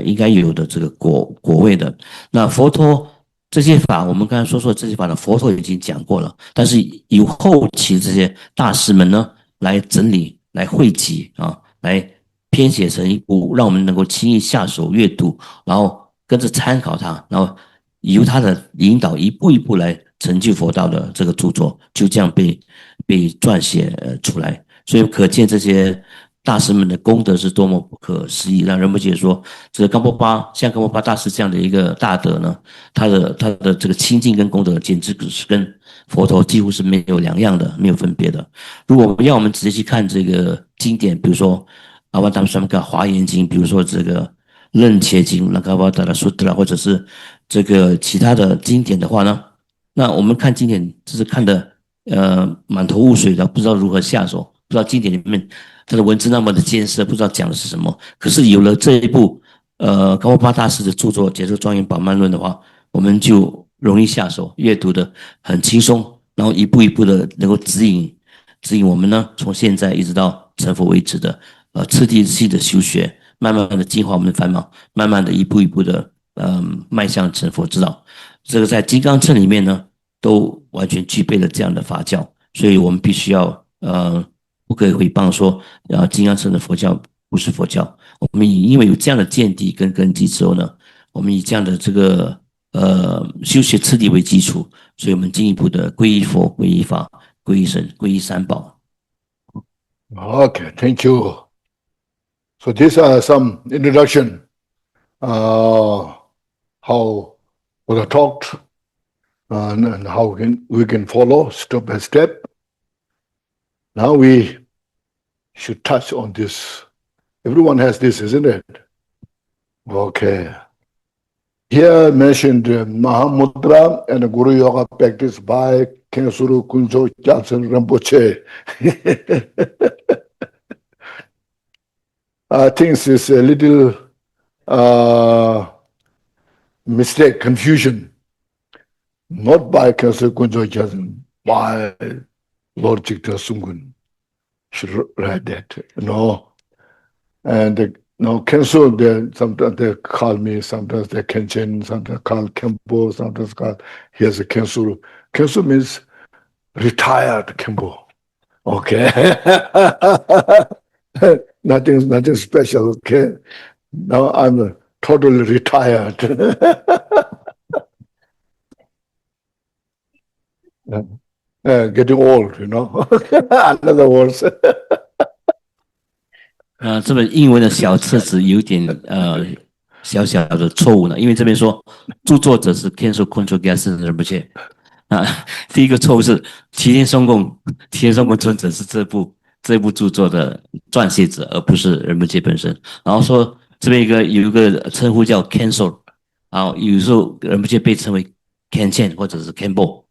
应该有的这个果位的。那佛陀这些法，我们刚才说这些法呢，佛陀已经讲过了，但是由后期这些大师们呢来整理、来汇集啊，来编写成一部让我们能够轻易下手阅读，然后跟着参考它，然后由他的引导一步一步来成就佛道的这个著作，就这样被撰写出来。所以可见这些大师们的功德是多么不可思议，让仁波切说，这个像冈波巴大师这样的一个大德呢，他的这个清净跟功德，简直是跟佛陀几乎是没有两样的，没有分别的。如果我们直接去看这个经典，比如说阿瓦达姆萨姆嘎华严经，比如说这个楞伽经、拉嘎瓦达拉苏特拉，或者是这个其他的经典的话呢，那我们看经典就是看的满头雾水的，不知道如何下手，不知道经典里面它的文字那么的艰涩，不知道讲的是什么。可是有了这一部高巴大师的著作《解脱庄严宝鬘论》的话，我们就容易下手，阅读的很轻松，然后一步一步的能够指引我们呢，从现在一直到成佛为止的次第性的修学，慢慢的净化我们的烦恼，慢慢的一步一步的迈向成佛之道。这个在金刚乘里面呢，都完全具备了这样的法教，所以我们必须要不可以诽谤说金刚乘的佛教不是佛教。我们因为有这样的见地跟根基之后呢，我们以这样的这个修学次第为基础，所以我们进一步的皈依佛、皈依法、皈依神、皈依三宝。Okay, thank you. So these are some introduction, how we are talked, and how we can follow step by step. Now we should touch on this. Everyone has this, isn't it? Okay. Here mentioned Mahamudra and Guru Yoga practice by Kensuru Kunjo Gyaltsen Rinpoche. I think this is a little mistake, confusion, not by Kensuru Kunjo Gyaltsen, by Lord Jigten Sumgon. Should write that, And no, Kenso, sometimes they call me, sometimes they Kenchen, sometimes call Kempo, sometimes call, here's a Kensu. Kensu means retired Kempo. Okay. Nothing special, okay. Now I'm totally retired. Getting old, in other words. 这本英文的小册子有点小小的错误呢，因为这边说著作者是 Kensho Kuncho Gyaltsen Rinpoche。第一个错误是齐天松共尊者是这部著作的撰写者，而不是Rinpoche本身。然后说这边有一个称呼叫 Kensho， 然后有时候Rinpoche被称为 Kenchen 或者是 Kempo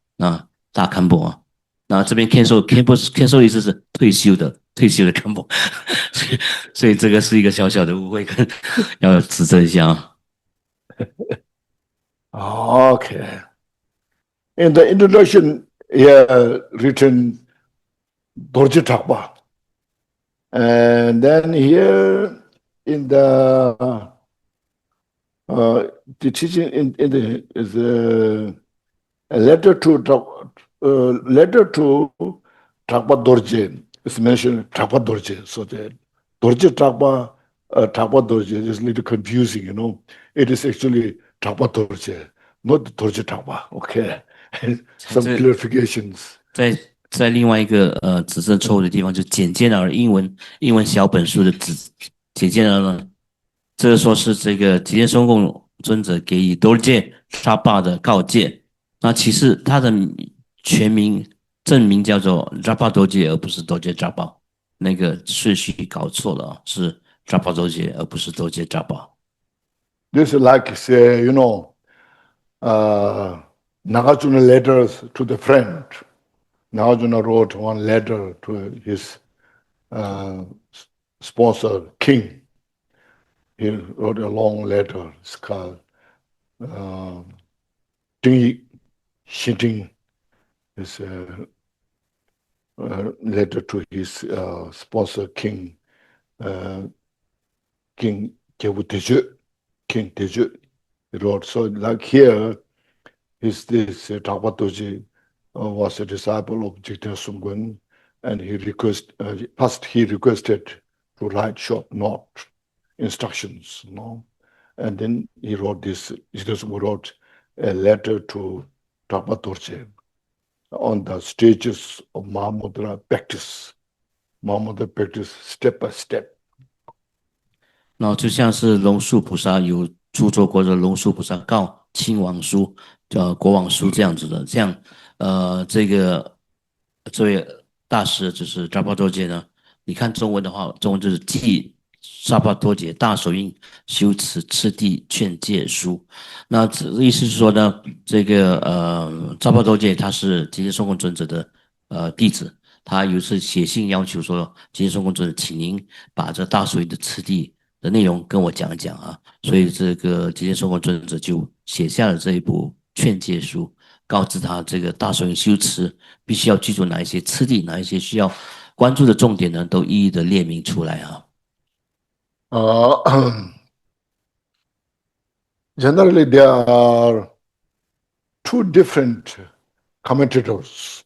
大 Kempo 啊。那这边 Kensho 意思是退休的 Kempo， 所以这个是一个小小的误会，要指正一下啊。Okay. In the introduction, written Dorje Drakpa. And then here in the teaching in the is a letter to Drakpa Dorje. It's mentioned Drakpa Dorje. So the Dorje Drakpa Dorje is a little confusing, It is actually Drakpa Dorje, not Dorje Drakpa. Okay. Some clarifications. 在另外一个指正错误的地方，就简介了英文小本书的简介了呢。这个说是这个吉天松共尊者给予Dorje Drakpa的告诫。那其实他的全名正名叫做 Drakpa Dorje， 而不是Dorje Drakpa， 那个顺序搞错了，是 Drakpa Dorje 而不是Dorje Drakpa。 This is like say, Nagarjuna letters to the friend. Nagarjuna wrote one letter to his sponsor, king. He wrote a long letter. It's called Ding Shinting. It's a letter to his sponsor, King Jebu King Teju. He wrote. So like here, this Drakpa Dorje was a disciple of Jigten Sumgon, and first he requested to write short note instructions, and then he wrote this. Jigten Sumgon wrote a letter to Drakpa Dorje on the stages of Mahamudra practice step by step. 然后就像是龙树菩萨有著作过的《龙树菩萨告亲王书》国王书这样子的，这样这位大师就是Drakpa Dorje呢，你看中文的话，中文就是记萨巴多杰大手印修持次第劝诫书。那这意思是说呢，这个萨巴多杰他是吉杰松贡尊者的弟子，他有一次写信要求说，吉杰松贡尊者，请您把这大手印的次第的内容跟我讲一讲啊。所以这个吉杰松贡尊者就写下了这一部劝诫书，告知他这个大手印修持必须要记住哪一些次第，哪一些需要关注的重点呢，都一一的列明出来啊。Generally, there are two different commentators.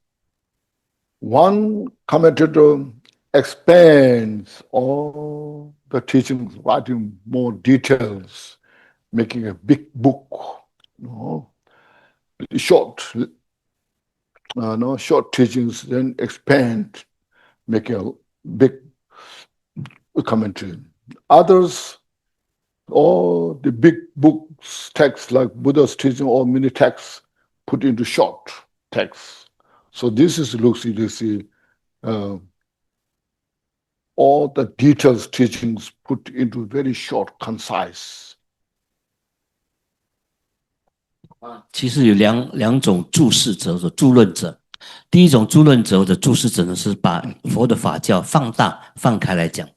One commentator expands all the teachings, writing more details, making a big book, short, short teachings, then expand, making a big commentary. Others, all the big books, texts like Buddha's teaching, or many texts put into short texts. So this is Lucy, all the details teachings put into very short, concise. 其实有两种注释者或者注论者。第一种注论者或者注释者呢，是把佛的法教放大放开来讲，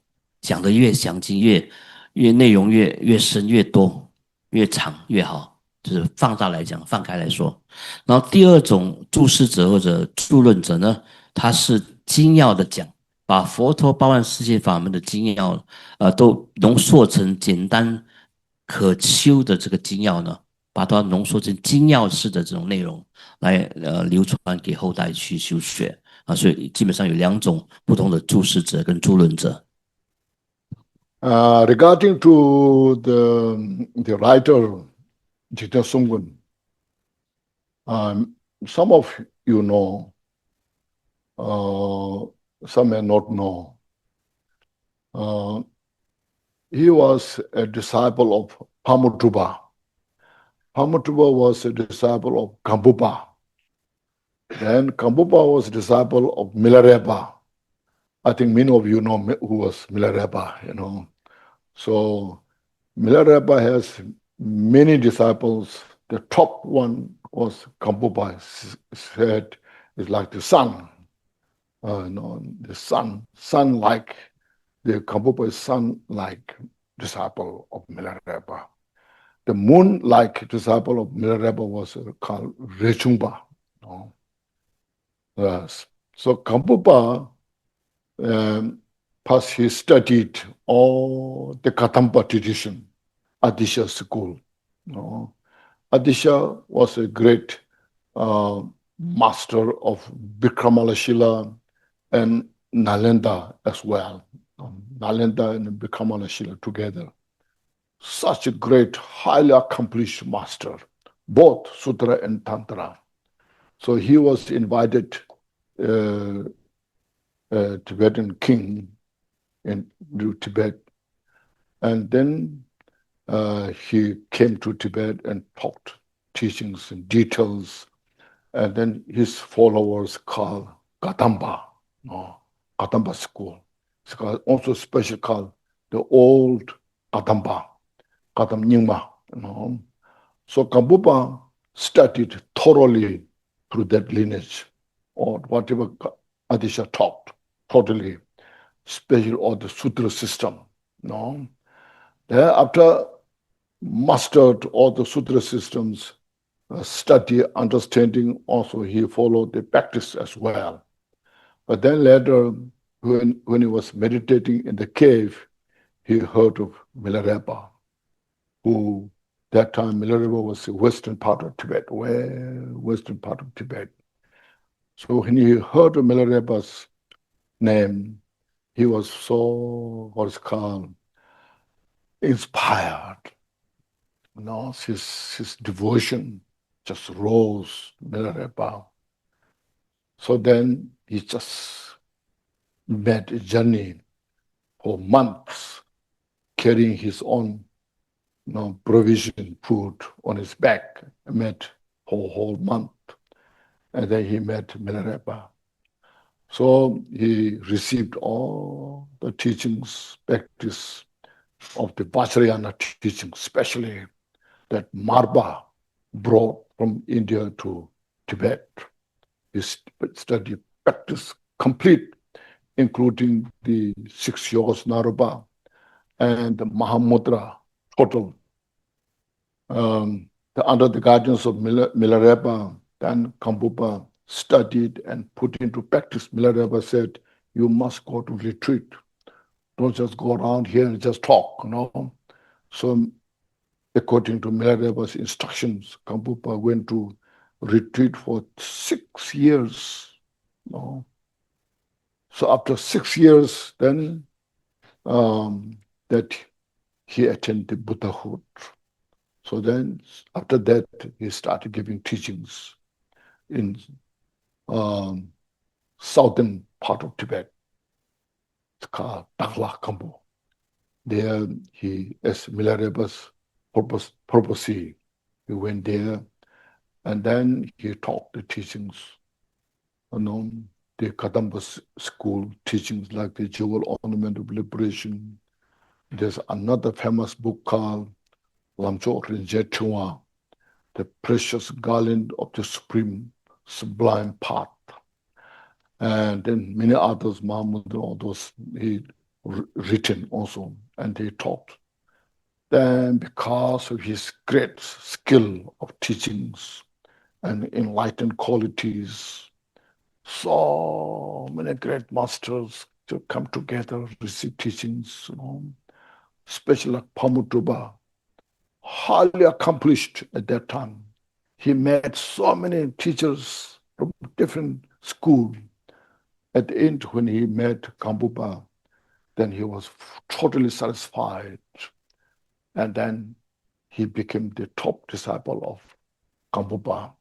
讲得越详尽，越内容越深越多越长越好，就是放大来讲，放开来说。然后第二种注释者或者注论者呢，他是精要的讲，把佛陀八万世界法门的精要，都浓缩成简单可修的这个精要呢，把它浓缩成精要式的这种内容来流传给后代去修学啊。所以基本上有两种不同的注释者跟注论者。Regarding to the writer Jigten Sumgon, some of you know, some may not know. He was a disciple of Mahamudra. Mahamudra was a disciple of Kambupa. Then Kambupa was a disciple of Milarepa. I think many of you know who was Milarepa, So Milarepa has many disciples. The top one was Kambupa, said is like the sun. The sun-like, the Kambupa is sun-like disciple of Milarepa. The moon-like disciple of Milarepa was called Rechungpa. Yes. So Kambupa, first he studied all the Kadampa tradition, Adisha school. Adisha was a great master of Vikramalashila and Nalanda as well. Nalanda and Vikramalashila together. Such a great, highly accomplished master, both Sutra and Tantra. So he was invited Tibetan king into Tibet. And then he came to Tibet and taught teachings and details. And then his followers called Kadamba, Kadamba school. It's also special called the old Kadamba, Kadam Nyingma. So Kambupa studied thoroughly through that lineage, or whatever Adisha taught, totally, especially all the sutra system. Then after mastered all the sutra systems, study, understanding, also he followed the practice as well. But then later, when he was meditating in the cave, he heard of Milarepa, who that time Milarepa was the western part of Tibet, western part of Tibet. So when he heard of Milarepa's name, he was so, what's called, inspired. His devotion just rose, Milarepa. So then he just made a journey for months, carrying his own provision food on his back. He met for a whole month. And then he met Milarepa. So he received all the teachings, practice, of the Vajrayana teaching, especially that Marba brought from India to Tibet. His study, practice complete, including the 6 yogas Naruba and the Mahamudra total. Under the guidance of Milarepa, then Kambupa studied and put into practice. Milarepa said, you must go to retreat. Don't just go around here and just talk, So according to Milarepa's instructions, Kambupa went to retreat for 6 years. So after 6 years, then that he attained the Buddhahood. So then after that, he started giving teachings in southern part of Tibet. It's called Dakhla Kambo. There he, as Milarepa's purpose, he went there and then he taught the teachings, the Kadamba school teachings like the Jewel Ornament of Liberation. There's another famous book called Lamcho Rinje, the precious garland of the sublime path. And then many others, Mahamudra, all those he written also, and he taught. Then because of his great skill of teachings and enlightened qualities, so many great masters to come together, receive teachings, especially like Pamudra, highly accomplished at that time. He met so many teachers from different schools. At the end, when he met Kambupa, then he was totally satisfied. And then he became the top disciple of Kambupa.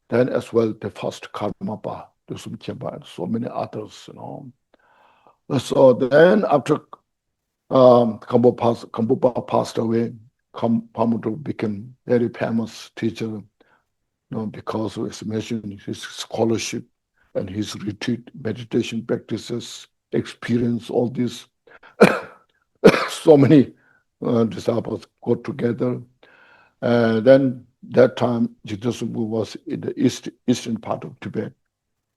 Then as well, the first Karmapa, the Sumkhyapa, and so many others. So then after Kambupa passed away, Pamudra became very famous teacher, because of his scholarship and his retreat meditation practices, experience all this. So many disciples got together. Then that time, Jigten Sumgon was in the eastern part of Tibet.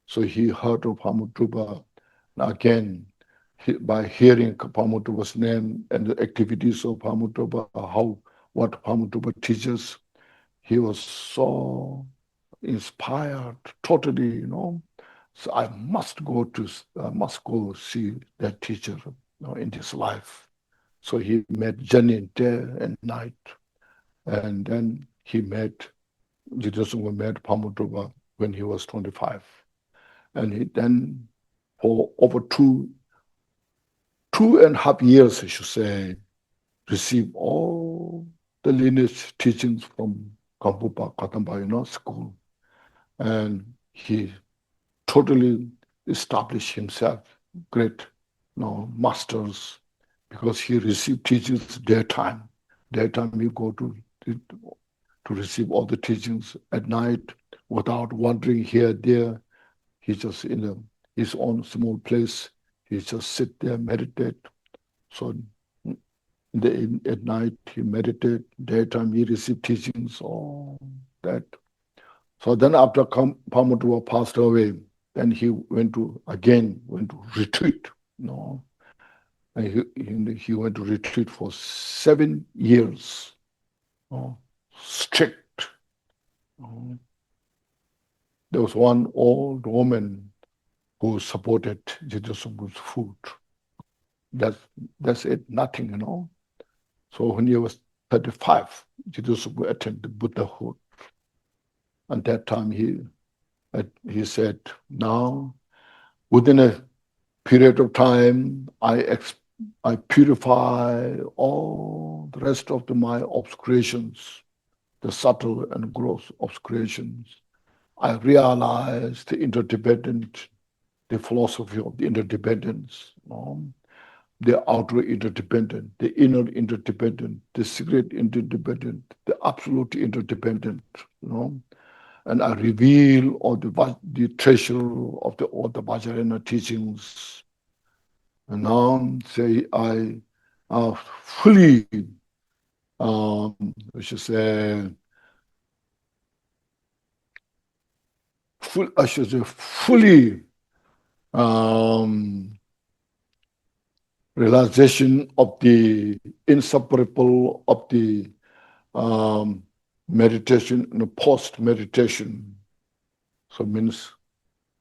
So he heard of Pamudra. Again, by hearing Pamudra's name and the activities of Pamudra, what Pamudra teaches, he was so inspired, totally, So I must go see that teacher, in his life. So he met Janin day and night, and then he met Jigten Sumgon met Pamudra when he was 25, and he then for over 2.5 years, I should say, received all the lineage teachings from Kambupa Kadamba, school. And he totally established himself, great masters, because he received teachings daytime. Daytime he go to receive all the teachings. At night, without wandering here, there, he just in his own small place, he just sit there, meditate. So at night he meditate, daytime he received teachings, all that. So then after Pamudra passed away, then he went to retreat, And he went to retreat for 7 years, strict. There was one old woman who supported Jigten Sumgon's food. That's it, nothing, So when he was 35, Jigten Sumgon attained the Buddhahood. And that time he said, now within a period of time, I purify all the rest of my obscurations, the subtle and gross obscurations. I realize the philosophy of the interdependence, the outer interdependent, the inner interdependent, the secret interdependent, the absolute interdependent, And I reveal all the treasure of all the Vajrayana teachings. And now say I fully, we should say, I should say, fully um, realization of the inseparable of the meditation, post meditation. So means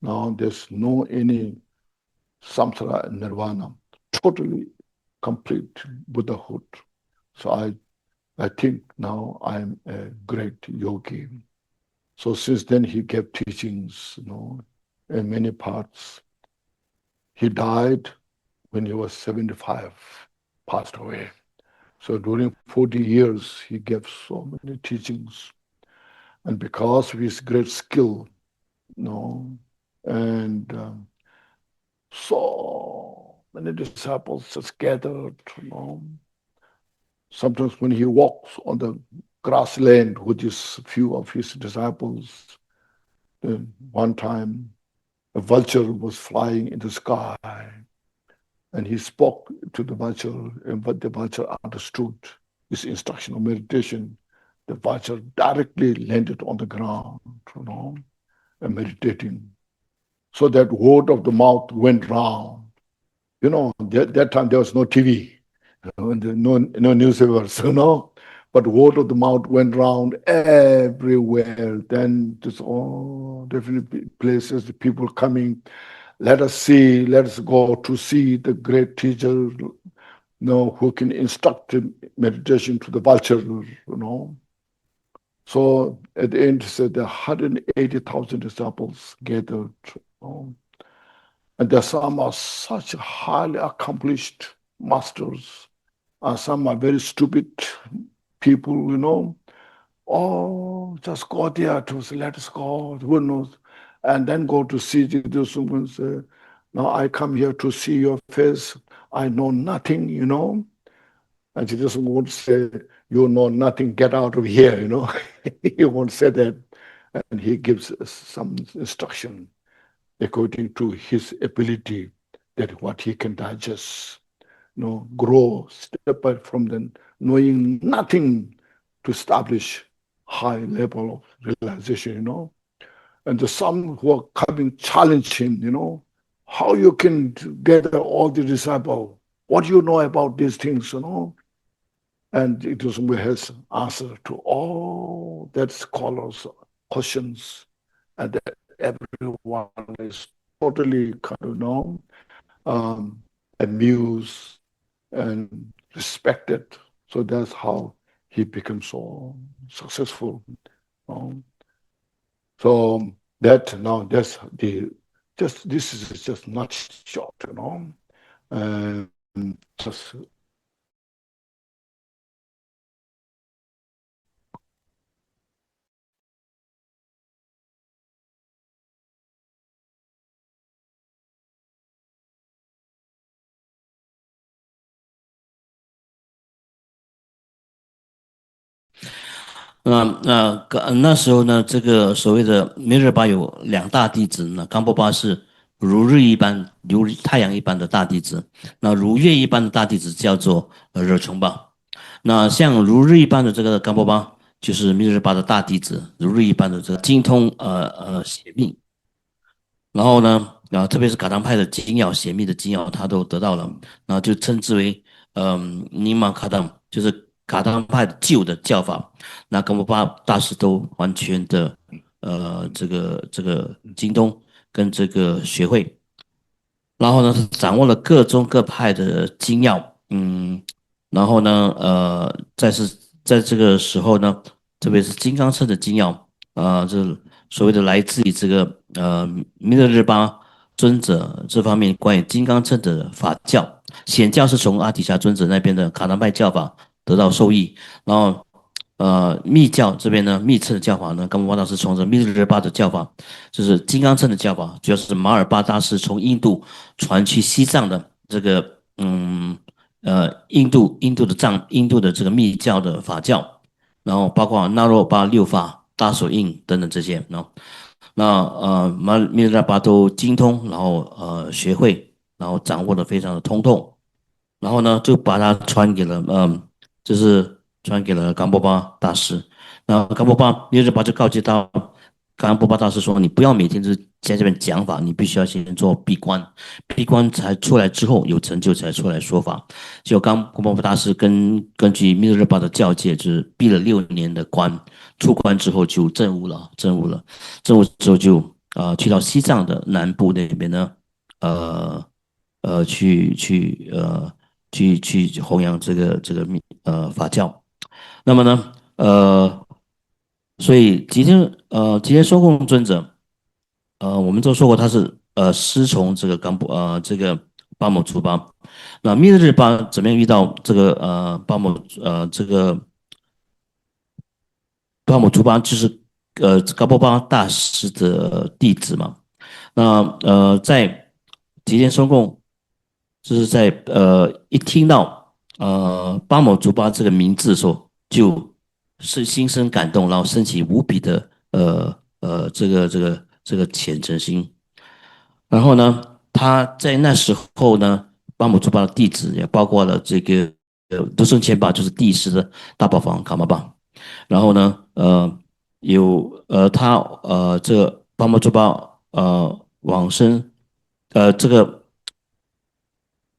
now there's no any samsara and nirvana, totally complete Buddhahood. So I think now I'm a great yogi. So since then he gave teachings, in many parts. He died when he was 75, passed away. So during 40 years, he gave so many teachings. And because of his great skill, and so many disciples just gathered, Sometimes when he walks on the grassland with his few of his disciples, one time a vulture was flying in the sky, and he spoke to the vulture, and what the vulture understood his instruction of meditation. The vulture directly landed on the ground, and meditating. So that word of the mouth went round. That time there was no TV, and no newspapers, But word of the mouth went round everywhere. Then just all different places, the people coming. Let us go to see the great teacher, who can instruct meditation to the vulture. So at the end, said there 180,000 disciples gathered. And there some are such highly accomplished masters, and some are very stupid people. Oh, just go there to say, let us go, who knows? And then go to see Jigten Sumgon and say, now I come here to see your face. I know nothing. And Jigten Sumgon would say, you know nothing, get out of here, He won't say that. And he gives us some instruction according to his ability, that what he can digest, grow step by from then, knowing nothing to establish high level of realization. And the some who are coming challenge him, how you can gather all the disciples, what do you know about these things. And it was has answer to all that scholars questions, and that everyone is totally kind of amused and respected. So that's how he became so successful. So that's this is just not short. And just那时候呢，这个所谓的弥勒巴有两大弟子呢，冈波巴是如日一般、如太阳一般的大弟子，那如月一般的大弟子叫做惹琼巴。那像如日一般的这个冈波巴，就是弥勒巴的大弟子，如日一般的这个精通邪密，然后呢，特别是噶当派的精要、邪密的精要，他都得到了，然后就称之为尼玛卡当，就是噶当派的旧的教法。那冈波巴大师都完全的这个精通跟这个学会，然后呢，掌握了各宗各派的精要，然后呢，在这个时候呢，特别是金刚乘的精要，这所谓的来自于这个弥勒日巴尊者这方面关于金刚乘的法教，显教是从阿底峡尊者那边的卡南派教法得到受益，然后密教这边呢，密乘的教法呢，冈波巴大师从这密勒日巴的教法，就是金刚乘的教法，主要是马尔巴大师从印度传去西藏的这个印度的这个密教的法教，然后包括那若巴六法、大手印等等这些，密勒巴都精通，然后学会，然后掌握的非常的通透。然后呢，就把它传给了就是传给了冈波巴大师。那冈波巴耶日巴就告诫到冈波巴大师说：“你不要每天就是在这边讲法，你必须要先做闭关，闭关才出来之后有成就才出来说法。”就冈波巴大师根据密日巴的教诫，就是闭了6年的关，出关之后就证悟了，证悟了，证悟之后就去到西藏的南部那边呢，呃呃去去呃。去弘扬这个法教。那么呢，所以吉天收供尊者，我们都说过他是师从这个这个巴某族巴。那密日巴怎么样遇到这个这个巴某族巴，就是高波巴大师的弟子嘛。那在吉田松贡，就是在一听到巴某族巴这个名字的时候，就是心生感动，然后升起无比的这个虔诚心。然后呢，他在那时候呢，巴姆族巴的弟子也包括了这个德胜千巴，就是第十的大宝房卡玛巴。然后呢，他这个巴姆族巴往生，这个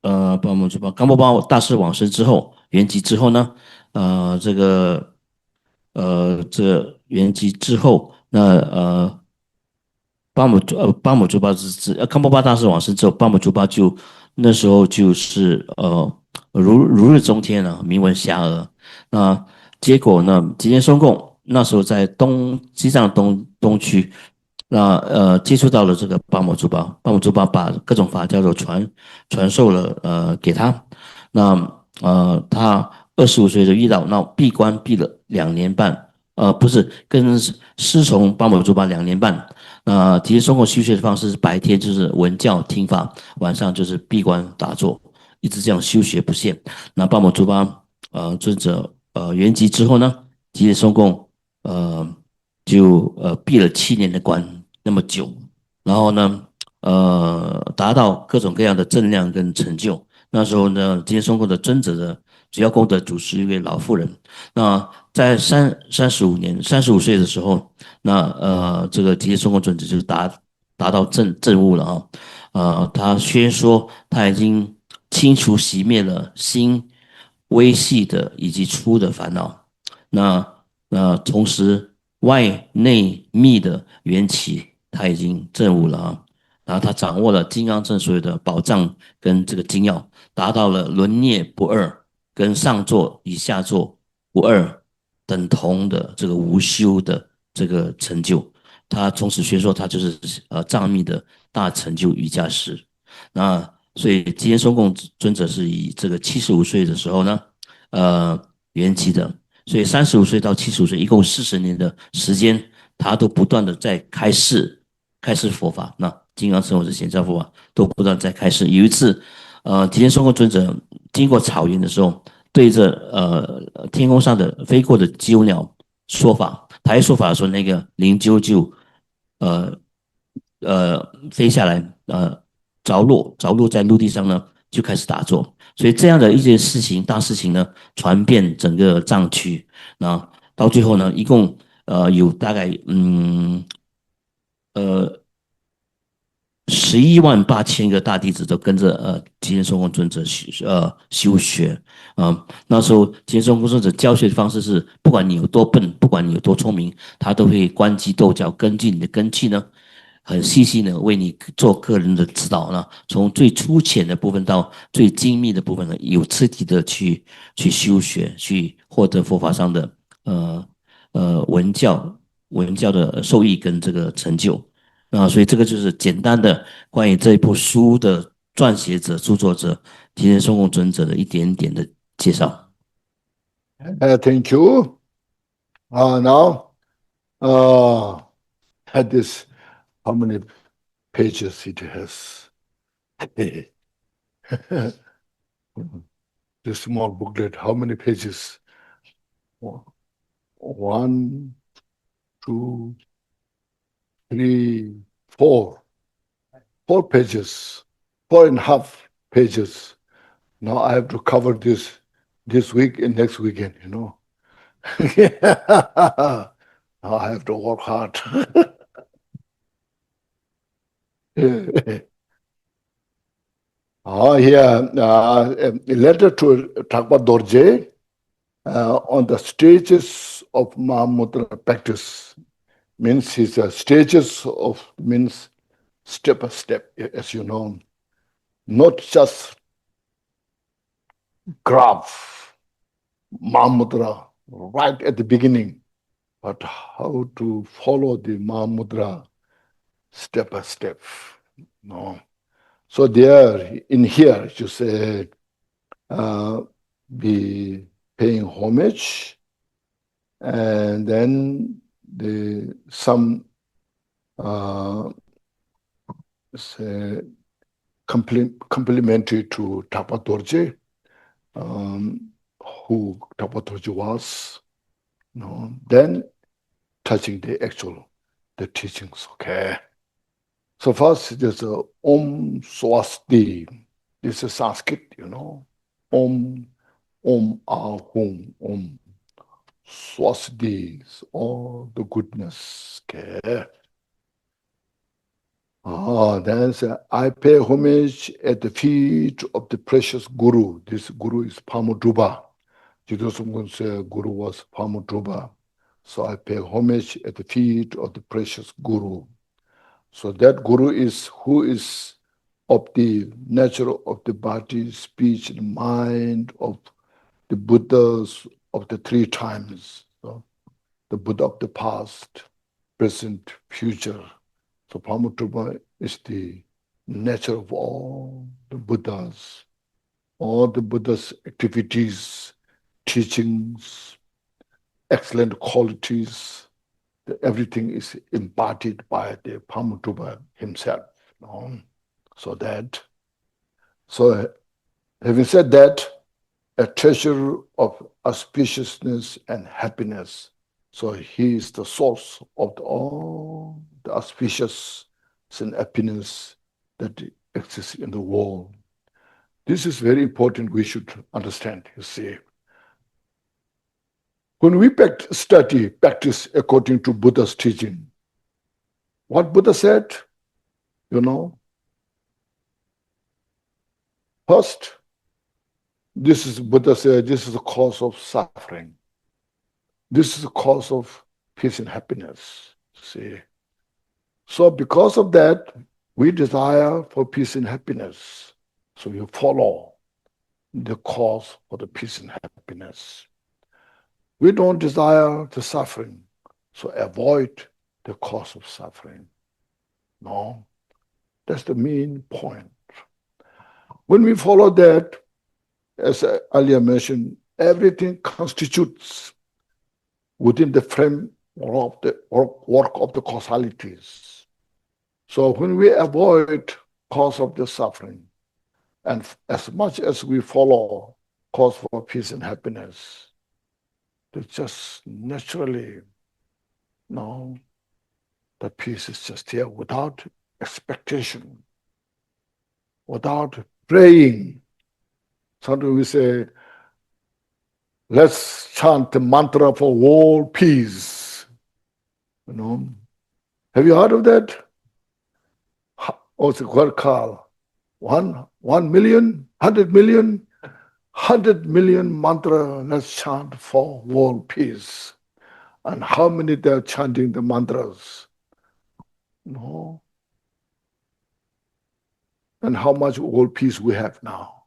巴姆族巴冈波巴大师往生之后，圆寂之后呢，这个圆寂之后，那巴姆族巴康波巴大师往生之后，巴姆族巴就那时候就是如日中天了，名闻遐迩。那结果呢，吉田松贡那时候在西藏东区，那接触到了这个巴姆族巴，巴姆族巴把各种法教都传授了给他。那他25岁就遇到，那闭关闭了2年半，不是跟师从巴姆族巴2年半。那其实中国修学的方式是白天就是文教听法，晚上就是闭关打坐，一直这样修学不懈。那巴某族巴尊者圆寂之后呢，吉野松贡就闭了7年的关那么久，然后呢达到各种各样的正量跟成就。那时候呢，吉野松贡的尊者的主要功德主是一位老妇人。那在35岁的时候，那这个吉野松贡尊者就达到证悟了啊。他宣说他已经清除熄灭了心微细的以及粗的烦恼。那同时外内密的缘起，他已经证悟了啊。然后他掌握了金刚证所有的宝藏跟这个精要，达到了轮涅不二，跟上座与下座不二等同的这个无修的这个成就。他从此学说，他就是藏密的大成就瑜伽师。那所以吉田松贡尊者是以这个75岁的时候呢，圆寂的。所以35岁到75岁，一共40年的时间，他都不断的在开示佛法。那金刚乘或者显教佛法都不断在开示。有一次，吉田松贡尊者经过草原的时候，对着天空上的飞过的鸠鸟说法。他一说法的时候，那个灵鸠就呃飞下来，着陆在陆地上呢，就开始打坐。所以这样的一件事情，大事情呢，传遍整个藏区。那到最后呢，一共有大概呃11万8千个大弟子都跟着吉田松公尊者修学。那时候吉田松公尊者教学的方式是，不管你有多笨，不管你有多聪明，他都会关机斗角，根据你的根器呢，很细心的为你做个人的指导呢，从最粗浅的部分到最精密的部分呢，有彻底的去修学，去获得佛法上的文教的受益跟这个成就。所以这个就是简单的关于这一部书的撰写者、著作者吉田松贡尊者的一点点的介绍。Thank you. Now, at this, how many pages it has? This small booklet, how many pages? One, two, three, four. 4 pages, 4.5 pages. Now I have to cover this week and next weekend, Now I have to work hard. A letter to Drakpa Dorje on the stages of Mahamudra practice. Means his stages of, means step by step, as you know. Not just graph, Mahamudra right at the beginning, but how to follow the Mahamudra step by step. No. So there, in here, you say, be paying homage, and then some say complimentary to Drakpa Dorje, who Drakpa Dorje was. Then touching the teachings. Okay. So first there's a Om Swasti. This is Sanskrit, Om Ahum, Om Swasti, all the goodness. Okay. Then I pay homage at the feet of the precious Guru. This Guru is Mahamudra. Jigten Sumgon's Guru was Mahamudra. So I pay homage at the feet of the precious Guru. So that Guru is who is of the nature of the body, speech, and mind of the Buddhas of the three times. So the Buddha of the past, present, future. So Mahamudra is the nature of all the Buddhas, all the Buddha's activities, teachings, excellent qualities. Everything is embodied by the Mahamudra himself. So having said that, a treasure of auspiciousness and happiness. So he is the source of all the auspicious and happiness that exists in the world. This is very important. We should understand, you see. When we practice according to Buddha's teaching, what Buddha said, first, Buddha said, this is the cause of suffering. This is the cause of peace and happiness. See? So because of that, we desire for peace and happiness. So you follow the cause for the peace and happiness. We don't desire the suffering, so avoid the cause of suffering. No, that's the main point. When we follow that, as I earlier mentioned, everything constitutes within the frame of the work of the causalities. So when we avoid cause of the suffering, and as much as we follow cause for peace and happiness, they just naturally, the peace is just here without expectation, without praying. Sometimes we say, let's chant the mantra for world peace. Have you heard of that? What's the word called? 1 million, 100 million, 100 million mantra, let's chant for world peace. And how many they're chanting the mantras? No. And how much world peace we have now?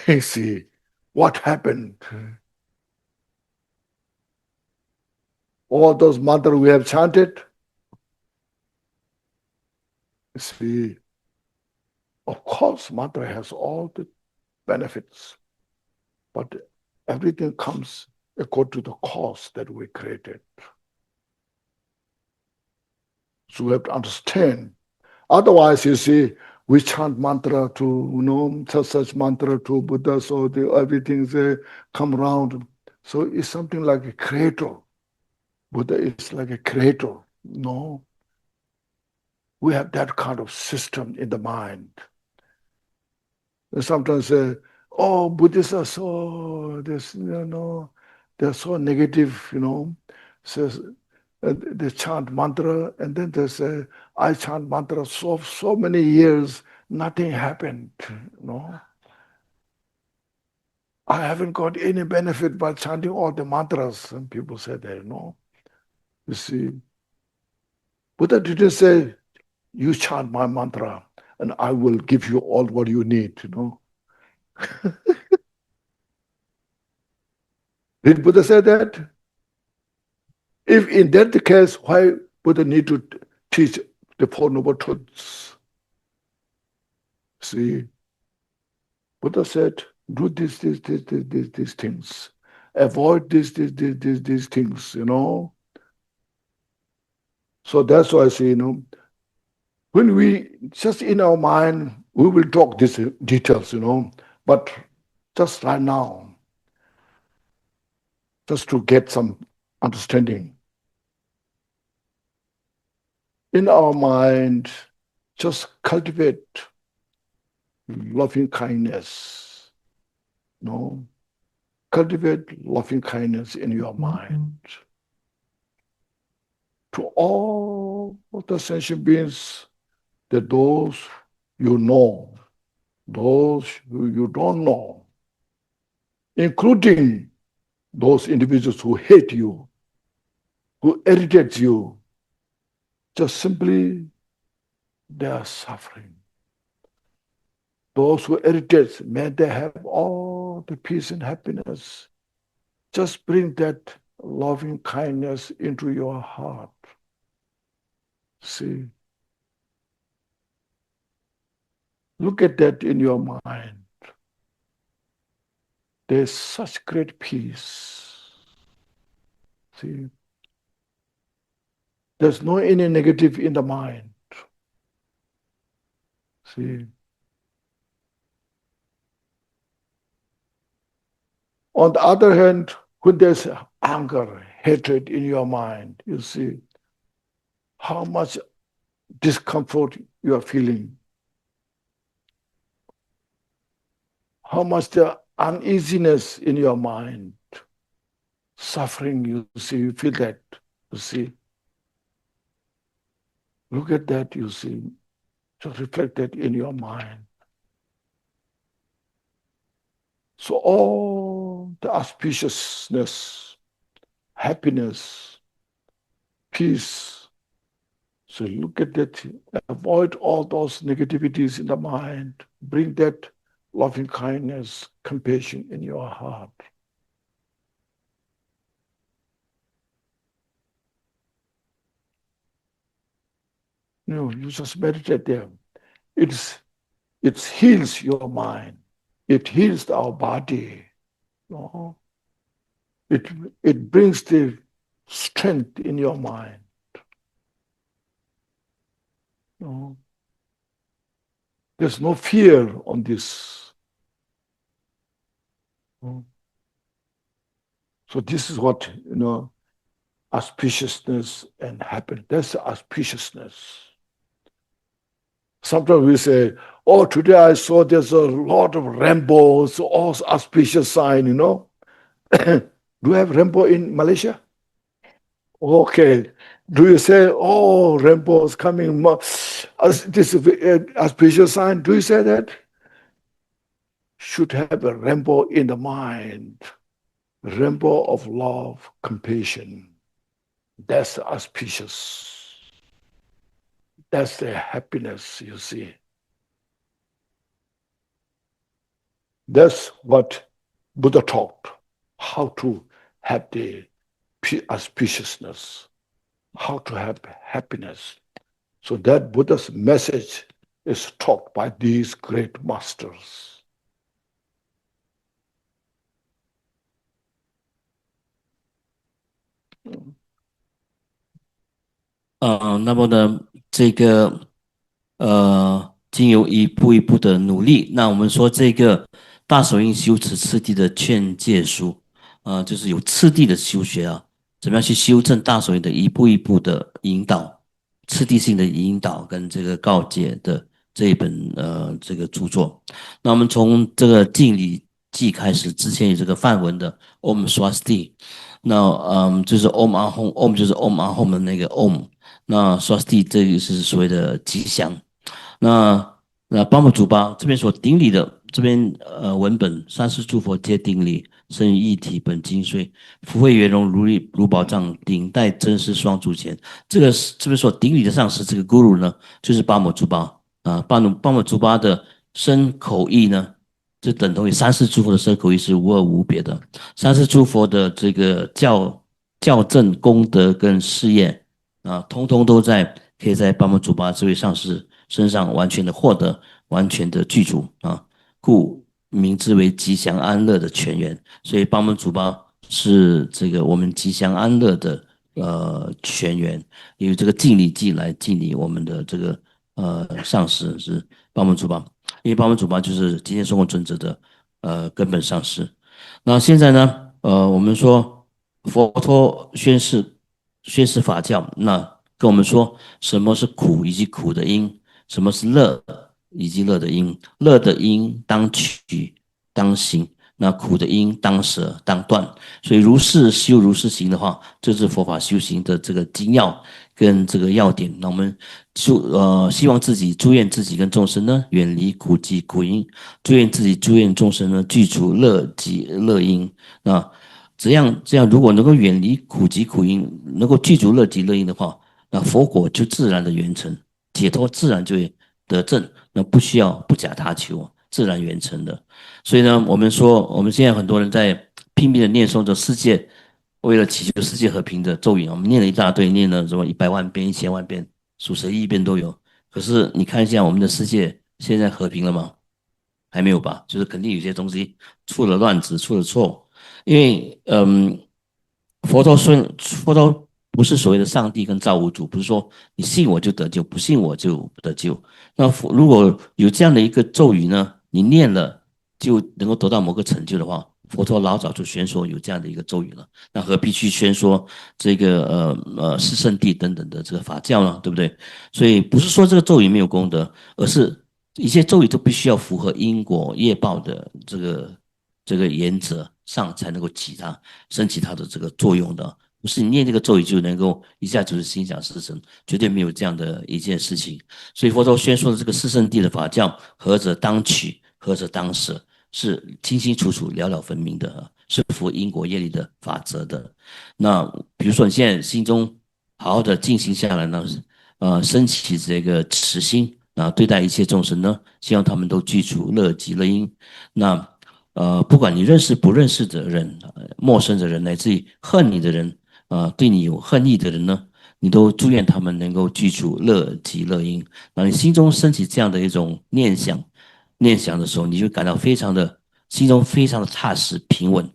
You see, what happened? All those mantras we have chanted, you see, of course, mantra has all the benefits, but everything comes according to the cause that we created. So we have to understand. Otherwise, you see, we chant mantra to, such mantra to Buddha, so everything come around. So it's something like a creator. Buddha is like a creator. No. We have that kind of system in the mind. And sometimes say, oh, Buddhists are so, this, they're so negative, says, they chant mantra, and then they say, I chant mantra so many years, nothing happened, I haven't got any benefit by chanting all the mantras. Some people say that, You see, Buddha didn't say, you chant my mantra, and I will give you all what you need, Did Buddha say that? If in that case, why Buddha need to teach the Four Noble Truths? See, Buddha said, do these things. Avoid these things, So that's why I say, when we, just in our mind, we will talk these details, but just right now, just to get some understanding. In our mind, just cultivate loving kindness, Cultivate loving kindness in your mind to all the sentient beings, that those you know, those who you don't know, including those individuals who hate you, who irritate you, just simply they are suffering. Those who irritate, may they have all the peace and happiness. Just bring that loving kindness into your heart. See, look at that in your mind. There's such great peace. See, there's no any negative in the mind. See, on the other hand, when there's anger, hatred in your mind, you see how much discomfort you are feeling, how much the uneasiness in your mind, suffering, you see, you feel that, you see. Look at that, you see. Just reflect that in your mind. So all the auspiciousness, happiness, peace. So look at that. Avoid all those negativities in the mind. Bring that loving kindness, compassion in your heart. You just meditate there. It heals your mind. It heals our body. It brings the strength in your mind. There's no fear on this. So this is what, auspiciousness and happiness. That's the auspiciousness. Sometimes we say, oh, today I saw there's a lot of rainbows, all auspicious sign, Do you have rainbow in Malaysia? Okay. Do you say, oh, rainbow is coming, this is an auspicious sign? Do you say that? Should have a rainbow in the mind, rainbow of love, compassion. That's auspicious. That's the happiness, you see. That's what Buddha taught, how to have the auspiciousness, how to have happiness. So that Buddha's message is taught by these great masters. 那么呢，这个经由一步一步的努力，那我们说这个大手印修持次第的劝诫书，就是有次第的修学啊，怎么样去修正大手印的一步一步的引导，次第性的引导跟这个告诫的这一本这个著作。那我们从这个敬礼记开始之前有这个梵文的 Om Swasti，那就是 Om Ahom，Om 就是 Om Ahom 的那个 Om，那 Swasti 这个是所谓的吉祥。那巴木祖巴这边所顶礼的这边文本，三世诸佛皆顶礼，生于一体本精髓，福慧圆融如宝藏，顶戴真实双足前。这边所顶礼的上师，这个 Guru 呢，就是巴木祖巴啊，巴木祖巴的身口意呢，就等同于三世诸佛的身口意是无二无别的。三世诸佛的这个教正功德跟事业啊，通通都可以在巴木祖巴这位上师身上完全的获得，完全的具足啊，故名之为吉祥安乐的泉源。所以巴木祖巴是这个我们吉祥安乐的泉源，因为这个敬礼记来敬礼我们的这个上师是巴木祖巴，因为巴木祖巴就是吉天松果尊者的根本上师。那现在呢，我们说佛陀宣示法教，那跟我们说什么是苦以及苦的因，什么是乐以及乐的因，乐的因当取当行，那苦的因当舍当断。所以如是修如是行的话，这是佛法修行的这个精要跟这个要点。那我们希望自己祝愿自己跟众生呢远离苦集苦因，祝愿自己祝愿众生呢具足乐集乐因。那这样，如果能够远离苦集苦因，能够具足乐集乐因的话，那佛果就自然的圆成，解脱自然就会得正，那不需要不假他求，自然圆成的。所以呢，我们说，我们现在很多人在拼命的念诵着世界，为了祈求世界和平的咒语，我们念了一大堆，念了什么100万遍、1000万遍、数十亿遍都有。可是你看一下我们的世界现在和平了吗？还没有吧？就是肯定有些东西出了乱子，出了错。因为佛陀不是所谓的上帝跟造物主，不是说你信我就得救，不信我就不得救。那如果有这样的一个咒语呢，你念了就能够得到某个成就的话，佛陀老早就宣说有这样的一个咒语了，那何必去宣说这个四圣谛等等的这个法教呢？对不对？所以不是说这个咒语没有功德，而是一些咒语都必须要符合因果业报的这个原则上才能够升起它的这个作用的，不是你念这个咒语就能够一下就是心想事成，绝对没有这样的一件事情。所以佛陀宣说的这个四圣谛的法教，何者当取，何者当舍，是清清楚楚、了了分明的，是符合因果业力的法则的。那比如说你现在心中好好的进行下来呢，升起这个慈心啊，对待一切众生呢，希望他们都具足乐极乐因。那不管你认识不认识的人，陌生的人，乃至于恨你的人，对你有恨意的人呢，你都祝愿他们能够具足乐极乐因。那你心中升起这样的一种念想的时候，你就感到心中非常的踏实平稳，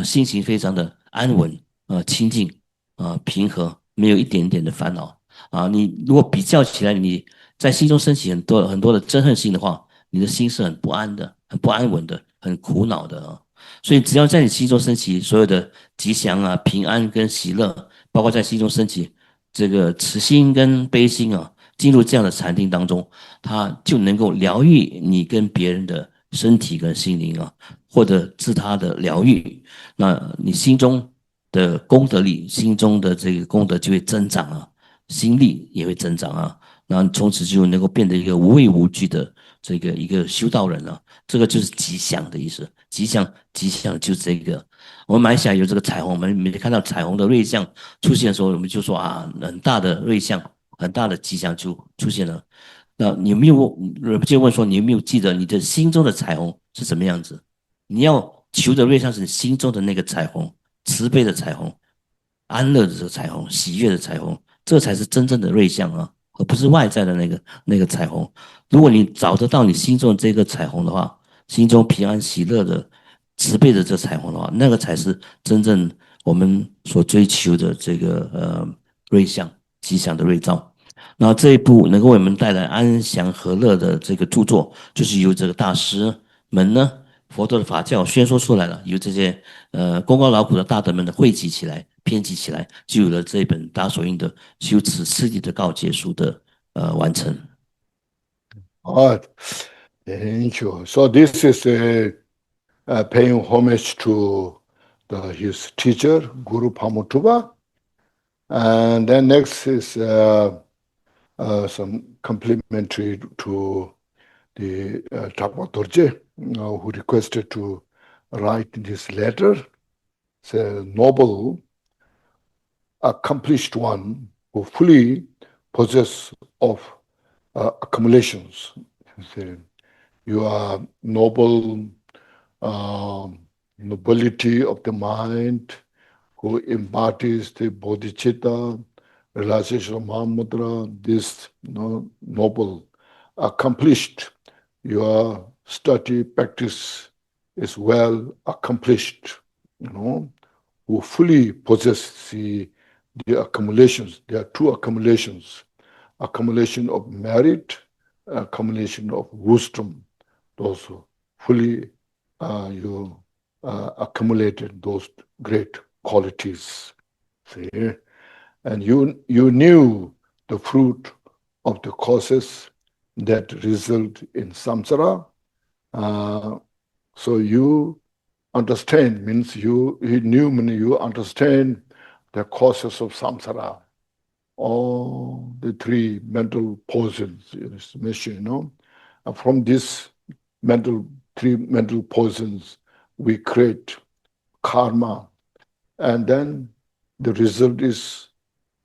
心情非常的安稳，清静，平和，没有一点点的烦恼。你如果比较起来，你在心中升起很多的憎恨心的话，你的心是很不安的，很不安稳的，很苦恼的啊。所以只要在你心中升起所有的吉祥啊、平安跟喜乐，包括在心中升起这个慈心跟悲心啊，进入这样的禅定当中，它就能够疗愈你跟别人的身体跟心灵啊，或者自他的疗愈。那你心中的功德力，心中的这个功德就会增长啊，心力也会增长啊，然后从此就能够变得一个无畏无惧的这个一个修道人了。这个就是吉祥的意思，吉祥就是这个。我们马来西亚有这个彩虹，我们每看到彩虹的瑞相出现的时候，我们就说很大的瑞相，很大的吉祥就出现了。那你有没有人就问说，你有没有记得你的心中的彩虹是什么样子？你要求的瑞相是你心中的那个彩虹，慈悲的彩虹，安乐的这个彩虹，喜悦的彩虹，这才是真正的瑞相啊，而不是外在的那个彩虹。如果你找得到你心中的这个彩虹的话，心中平安喜乐的慈悲的这彩虹的话，那个才是真正我们所追求的这个瑞相吉祥的瑞兆。那这一部能够为我们带来安详和乐的这个著作，就是由这个大师们呢，佛陀的法教宣说出来了，由这些功高劳苦的大德们的汇集起来、编辑起来，就有了这本大所印的修持次第的告诫书的完成。All right. Thank you. So this is paying homage to his teacher, Guru Pamuttuba. And then next is some complimentary to the Drakpa Dorje, who requested to write this letter. It's a noble, accomplished one who fully possess of accumulations. You are noble, nobility of the mind, who embodies the bodhicitta, realization of Mahamudra, this noble, accomplished. Your study practice is well accomplished, who fully possess the accumulations. There are two accumulations: accumulation of merit, accumulation of wisdom. Those who fully you accumulated those great qualities. See, and you knew the fruit of the causes that result in samsara. So you understand, means you knew, meaning you understand the causes of samsara. All the three mental poisons is mentioned, And from this three mental poisons, we create karma, and then the result is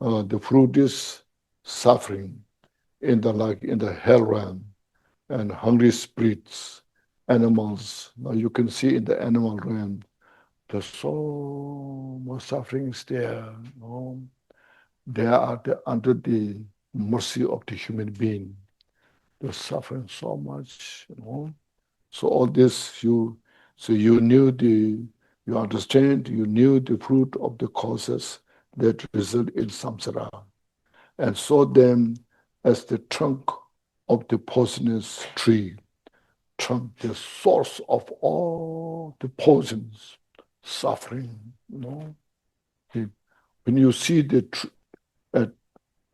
the fruit is suffering in the hell realm, and hungry spirits, animals. Now you can see in the animal realm, there's so much suffering is there. They are under the mercy of the human being. They're suffering so much. So all this you understand, you knew the fruit of the causes that result in samsara, and saw them as the trunk of the poisonous tree, the source of all the poisons, suffering. When you see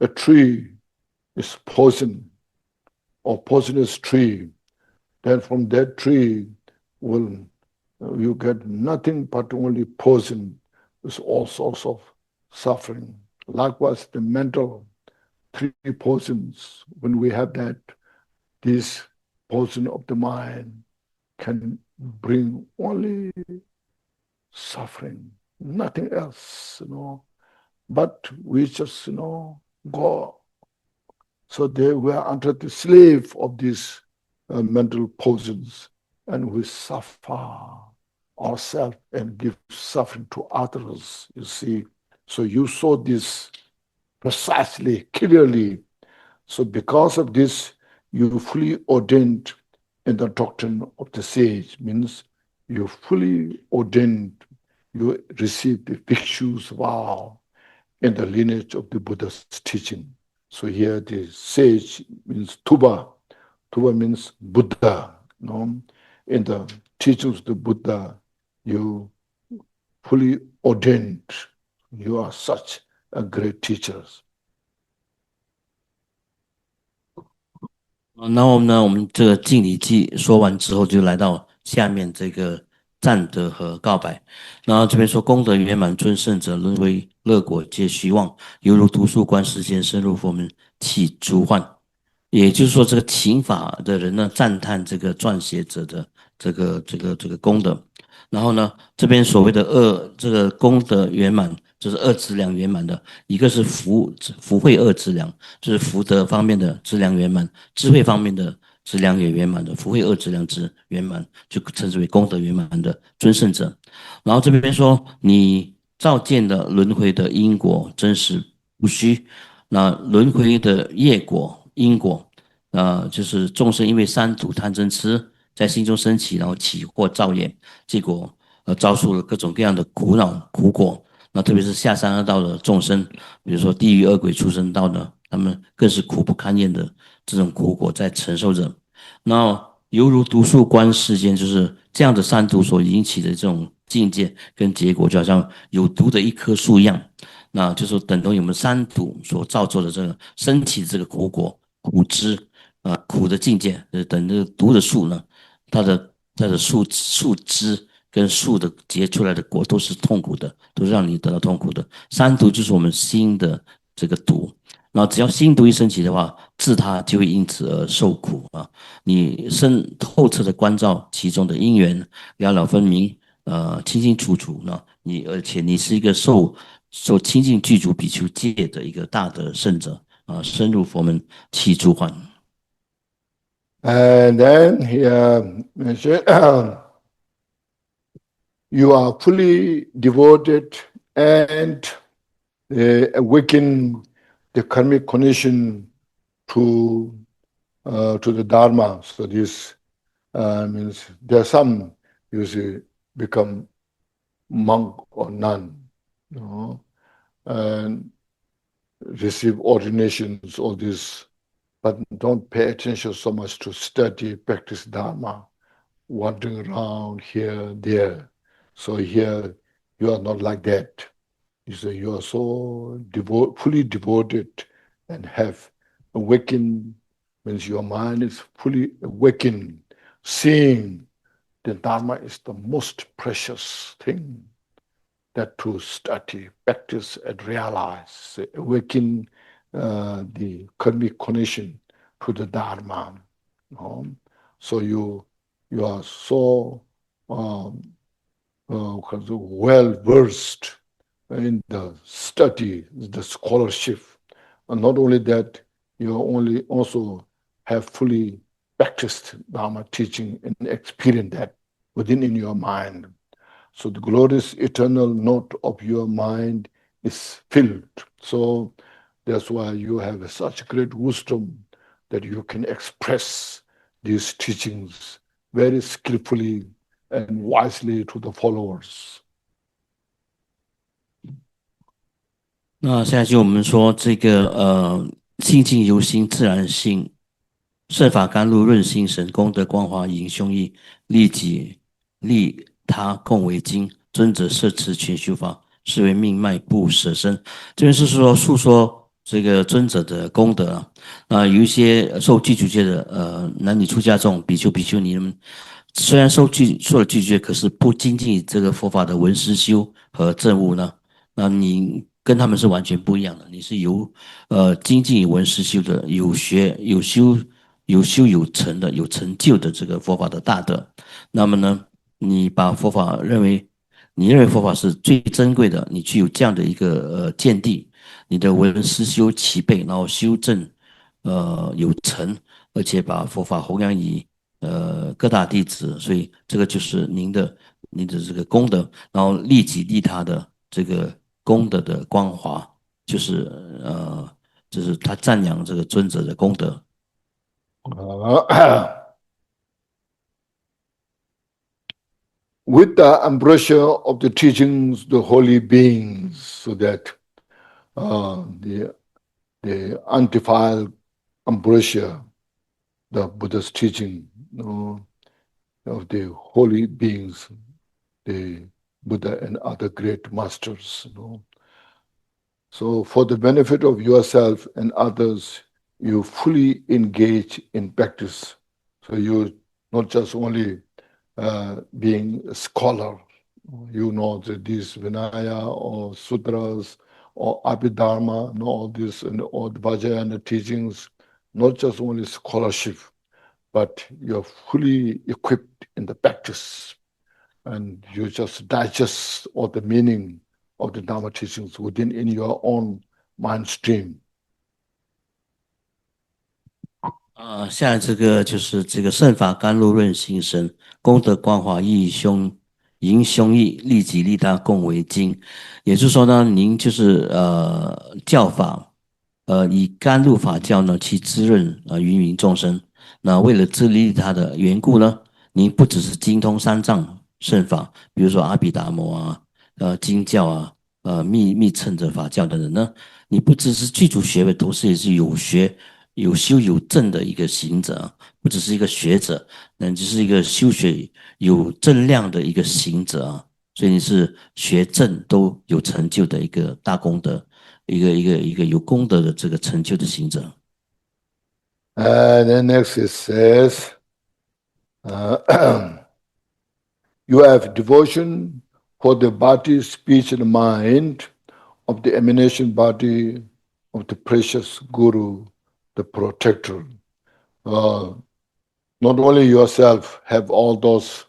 a tree is poison or poisonous tree, then from that tree you get nothing but only poison. There's all sorts of suffering. Likewise, the mental three poisons, when we have that, this poison of the mind can bring only suffering, nothing else, But we just, go. So they were under the slave of these mental poisons, and we suffer ourselves and give suffering to others, you see. So you saw this precisely, clearly. So because of this, you fully ordained in the doctrine of the sage, means you fully ordained, you received the bhikshus vow in the lineage of the Buddha's teaching. So here the sage means Tuba. Tuba means Buddha. In the teachings of the Buddha, you fully ordained. You are such a great teacher. 那我们呢？我们这个敬礼记说完之后，就来到下面这个赞德和告白。然后这边说功德圆满，尊圣者轮回乐果皆虚妄，犹如读书观世间，深入佛门弃诸幻。也就是说，这个请法的人呢，赞叹这个撰写者的这个功德。然后呢，这边所谓的这个功德圆满，就是二资粮圆满的，一个是福慧二资粮，就是福德方面的资粮圆满，智慧方面的资粮也圆满的，福慧二资粮之圆满，就称之为功德圆满的尊胜者。然后这边说，你照见的轮回的因果真实不虚，那轮回的业果因果，就是众生因为三毒贪嗔痴在心中升起，然后起惑造业，结果遭受了各种各样的苦恼苦果。那特别是下三恶道的众生，比如说地狱恶鬼畜生道的，他们更是苦不堪言的这种苦果在承受着。那犹如毒树观世间，就是这样的三毒所引起的这种境界跟结果，就好像有毒的一棵树一样，那就是等同于我们三毒所造作的这个升起的这个苦果苦汁苦的境界，等这个毒的树呢，它的它的树枝跟树的结出来的果都是痛苦的，都是让你得到痛苦的。三毒就是我们心的这个毒，然后只要心毒一升起的话，自他就会因此而受苦啊。你透彻的关照其中的因缘，了了分明，清清楚楚呢。而且你是一个受清净具足比丘戒的一个大的圣者啊，深入佛门起诸幻。And then he mentioned, you are fully devoted and awaken the karmic connection to the Dharma. So this means there are some usually become monk or nun, you know, and receive ordinations, all this, but don't pay attention so much to study, practice Dharma, wandering around here, there. So here you are not like that. You say you are so fully devoted and have awakened, means your mind is fully awakened, seeing the Dharma is the most precious thing that to study, practice, and realize, awaken the karmic connection to the Dharma. So you are so well versed in the study, the scholarship, and not only that, you also have fully practiced Dharma teaching and experienced that within in your mind. So the glorious eternal note of your mind is filled. So that's why you have such great wisdom that you can express these teachings very skillfully and wisely to the followers. 那下去我们说这个性境由心自然性，圣法甘露润心神，功德光华引胸臆，利己利他共为经。尊者摄持全修法，是为命脉不舍身。这边是说述说这个尊者的功德啊，有一些受具足戒的男女出家众比丘比丘尼们，虽然受了具足戒，可是不精进这个佛法的闻思修和证悟呢，那你跟他们是完全不一样的，你是精进闻思修的，有学有修有成的，有成就的这个佛法的大德。那么呢，你把佛法你认为佛法是最珍贵的，你具有这样的一个见地，你的闻思修齐备，然后修正有成，而且把佛法弘扬于各大弟子，所以这个就是您的这个功德，然后利己利他的这个功德的光华，就是就是他赞扬这个尊者的功德。With the ambrosia of the teachings, the holy beings, so that the undefiled ambrosia, the Buddha's teaching, of the holy beings, the Buddha and other great masters. So for the benefit of yourself and others, you fully engage in practice. So you not just only being a scholar, you know these Vinaya or sutras or Abhidharma, all this and all the Vajrayana teachings, not just only scholarship, but you're fully equipped in the practice, and you just digest all the meaning of the Dharma teachings in your own mind stream. 下来这个就是这个圣法甘露润心神，功德光华迎胸臆，利己利他共为经。也就是说呢，您就是教法，以甘露法教呢去滋润芸芸众生。那为了自利利他的缘故呢，您不只是精通三藏圣法，比如说阿毗达摩啊、经教啊、密乘的法教等等呢，你不只是具足学位，同时也是有修有证的一个行者，不只是一个学者，那只是一个修学有正量的一个行者啊。所以你是学证都有成就的一个大功德，一个有功德的这个成就的行者。And then next it says, You have devotion for the body, speech, and mind of the emanation body of the precious Guru, the protector. Not only yourself have all those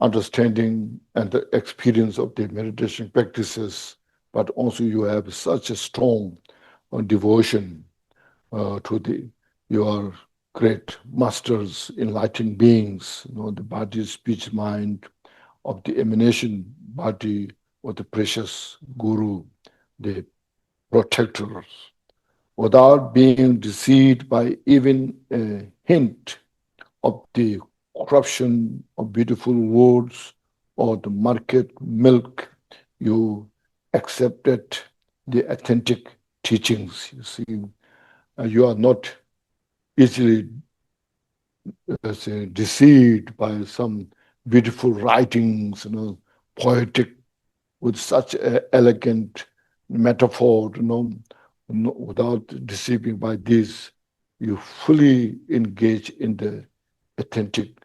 understanding and the experience of the meditation practices, but also you have such a strong devotion to your great masters, enlightened beings, the body, speech, mind of the emanation body of the precious Guru, the protectors, without being deceived by even a hint of the corruption of beautiful words or the market milk. You accepted the authentic teachings. You see, you are not easily deceived by some beautiful writings, poetic with such an elegant metaphor, without deceiving by this. You fully engage in the authentic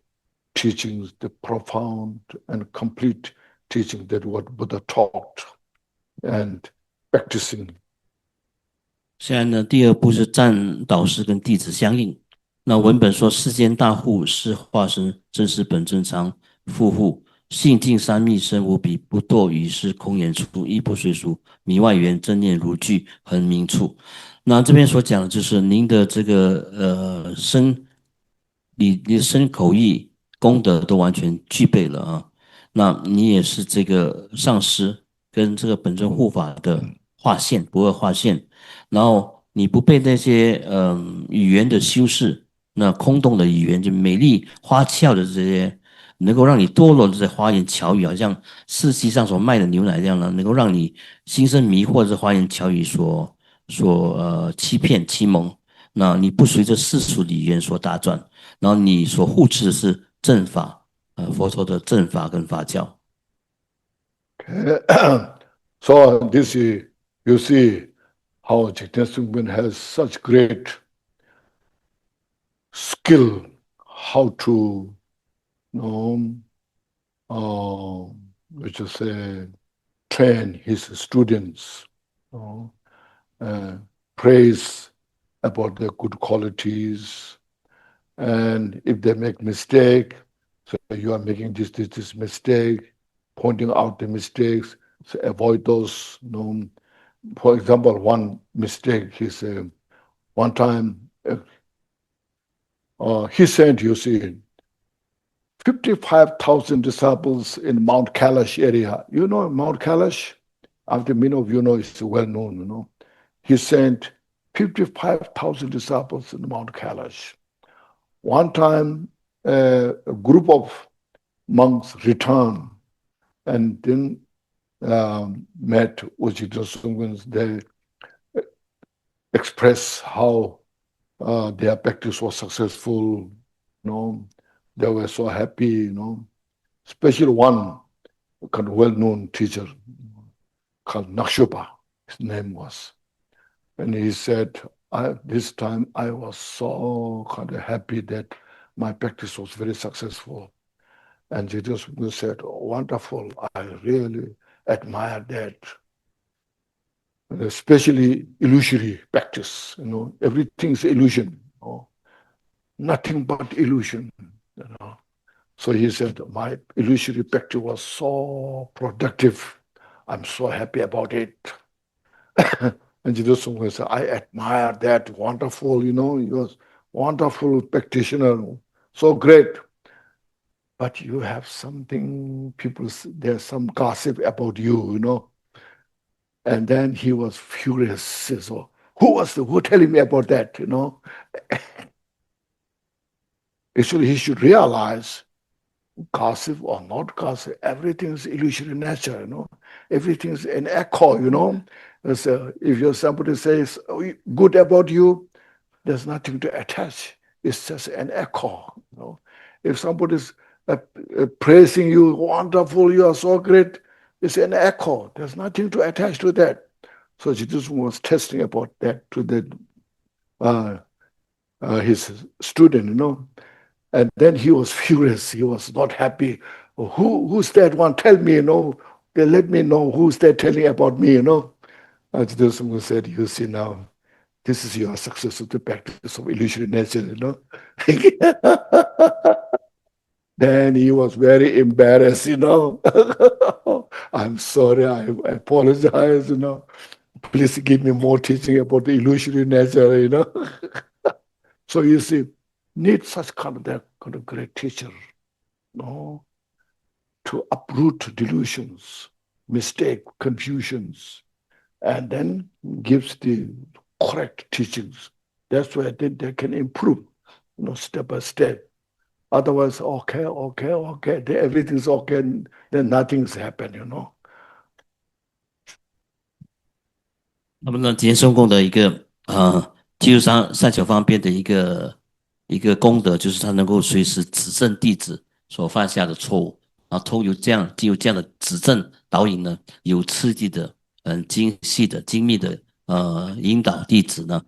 teachings, the profound and complete teaching that what Buddha taught and practicing. 现在呢，第二步是赞导师跟弟子相应。那文本说：世间大护是化身，真实本真常复护，性净三密深无比，不堕于是空言处，亦不随俗，迷外缘真念如具恒明处。那这边所讲的就是您的这个你的身口意功德都完全具备了啊。那你也是这个上师跟这个本尊护法的划线，不二划线。然后你不被那些语言的修饰，那空洞的语言就美丽花俏的这些，能够让你堕落的这些花言巧语，好像市集上所卖的牛奶这样呢，能够让你心生迷惑，这花言巧语所欺骗欺蒙。那你不随着世俗的语言所打转，然后你所护持的是正法，佛陀的正法跟法教。Okay. So this is, you see how Jigten Sumgon has such great skill how to, which is train his students, praise about their good qualities, and if they make mistake, so you are making this mistake, pointing out the mistakes, so avoid those. For example, one mistake, he said, one time he sent, you see, 55,000 disciples in Mount Kailash area. You know Mount Kailash? After many of you know, it's well known, He sent 55,000 disciples in Mount Kailash. One time, a group of monks returned and then met with Jigten Sumgon. They expressed how their practice was successful, They were so happy, Especially one kind of well-known teacher called Nakshupa, his name was. And he said, this time I was so kind of happy that my practice was very successful. And Jigten Sumgon said, oh, wonderful, I really admire that. Especially illusory practice, everything's illusion, nothing but illusion, So he said, my illusory practice was so productive. I'm so happy about it. And Jigten Sumgon said, I admire that, wonderful, you're wonderful practitioner, so great. But you have something, there's some gossip about you, And then he was furious. So, who telling me about that, Actually, he should realize, gossip or not gossip, everything's illusory nature, Everything's an echo, So if somebody says good about you, there's nothing to attach. It's just an echo, If somebody's praising you, wonderful, you are so great, it's an echo. There's nothing to attach to that. So Jesus was testing about that to his student, And then he was furious. He was not happy. who's that one? Tell me, They let me know who's that telling about me, Jigten Sumgon said, you see now, this is your success of the practice of illusory nature, Then he was very embarrassed, I'm sorry, I apologize, Please give me more teaching about the illusory nature, So you see, need such kind of great teacher, to uproot delusions, mistake, confusions, and then gives the correct teachings. That's why they can improve, step by step. Otherwise, okay, everything's okay, then nothing's happened. 那么呢，吉田松公的一个技术上善巧方便的一个功德，就是他能够随时指正弟子所犯下的错误，然后经由这样的指正导引呢，有刺激的、精细的、精密的引导弟子呢，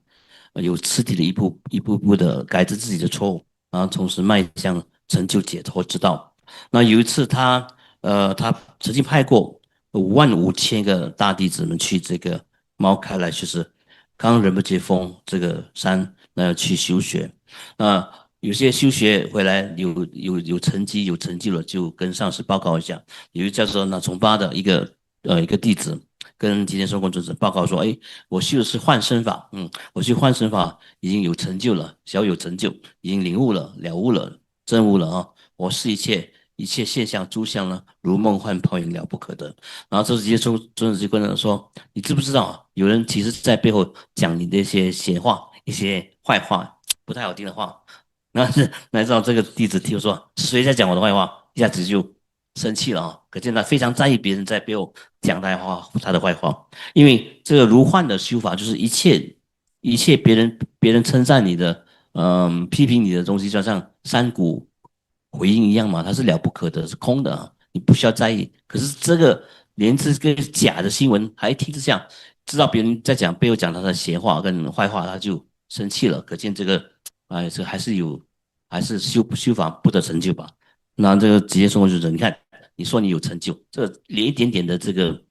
有刺激的一步步的改正自己的错误，然后同时迈向成就解脱之道。那有一次他曾经派过55000个大弟子们去这个猫开来，就是刚仁波切峰这个山去修学。那有些修学回来有成绩有成就了，就跟上师报告一下。有一个叫做那从巴的一个弟子跟吉田松公尊者报告说，哎，我修的是幻身法，我修幻身法已经有成就了，小有成就，已经领悟了，了悟了，真悟了啊！我是一切现象诸相呢，如梦幻泡影，了不可得。然后这直接尊者就跟他说，你知不知道啊？有人其实在背后讲你的一些闲话，一些坏话，不太好听的话。那知道这个弟子听说谁在讲我的坏话，一下子就生气了啊！可见他非常在意别人在背后讲他的坏话，因为这个如幻的修法就是一切别人称赞你的，批评你的东西，就像山谷回应一样嘛，它是了不可得，是空的啊，你不需要在意。可是连这个假的新闻还听着像，知道别人在背后讲他的闲话跟坏话，他就生气了。可见这个，这还是修法不得成就吧？那这个直接说就是你看，你说你有成就，这连一点点的这个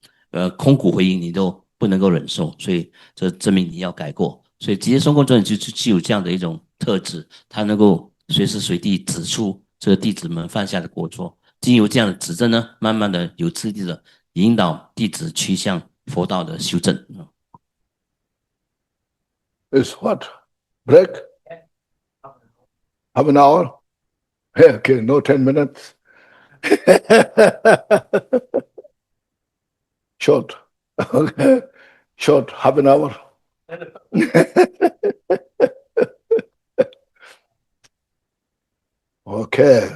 空谷回应你都不能够忍受，所以这证明你要改过。所以直接松公尊者就有这样的一种特质，他能够随时随地指出这个弟子们犯下的过错，经由这样的指正呢，慢慢的有次第的引导弟子趋向佛道的修正。It's what? Break? Half an hour? Yeah, okay, no 10 minutes. Short. Okay. Short, half an hour. Okay.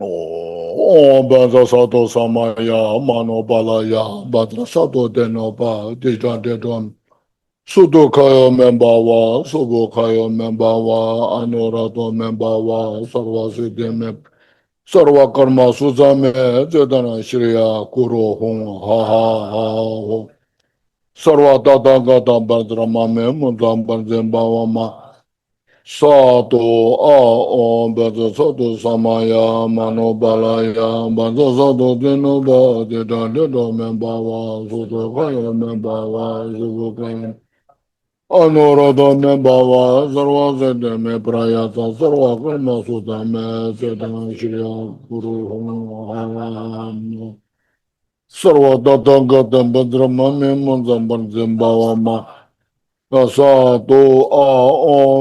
Bada Sato Samaya, Mano Balaya, Bada Sato Denoba, Dijan, Sudokayo Membawa, Subokayo Membawa, Anorato Membawa, Sarvasi Deme, Sarva Karma Suzame, Jedana Shriya, Kuro Hong, Ha Ha Ha, Sarva Tatangata Badrama Mundam Banzembawa Ma. Sato bada sato samaya mano balaya bada sato denoba deda deda membawa soto kaya membawa sugo kaya anurada membawa sarva sede me prayata sarva karma sutta me sedana shriya guru hong sarva tatangata badrama me manzam banzembawa ma Sato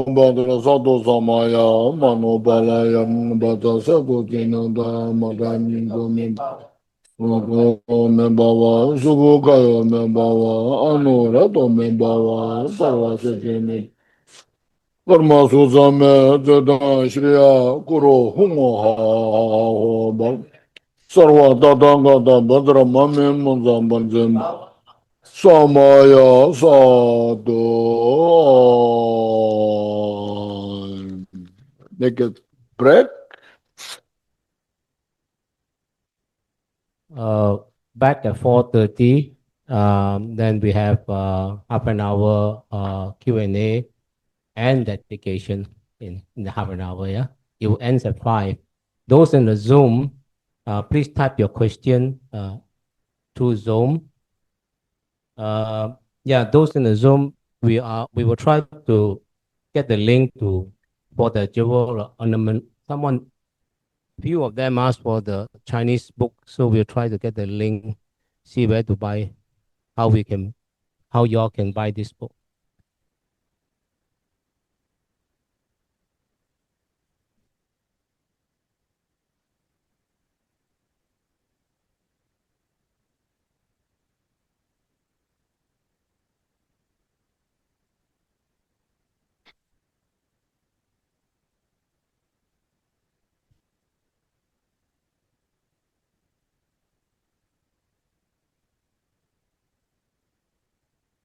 Badra Sato Samaya Mano Balaya Bada Sato Kinanda Madani Gomi Membawa Subukaya Membawa Anurato Membawa Sarva Sekini Karma Suzame Jada Shriya Kuro Hungo Ha Sarva Tatangata Badra Mame Manzam Banzem Samaya Sadhu. Make it break. Back at 4:30. Then we have half an hour Q&A and dedication in the half an hour. Yeah, it will end at 5. Those in the Zoom, Please type your question through Zoom. Yeah, those in the Zoom, we will try to get the link for the jewel ornament. Few of them asked for the Chinese book, so we'll try to get the link, see where to buy, how y'all can buy this book.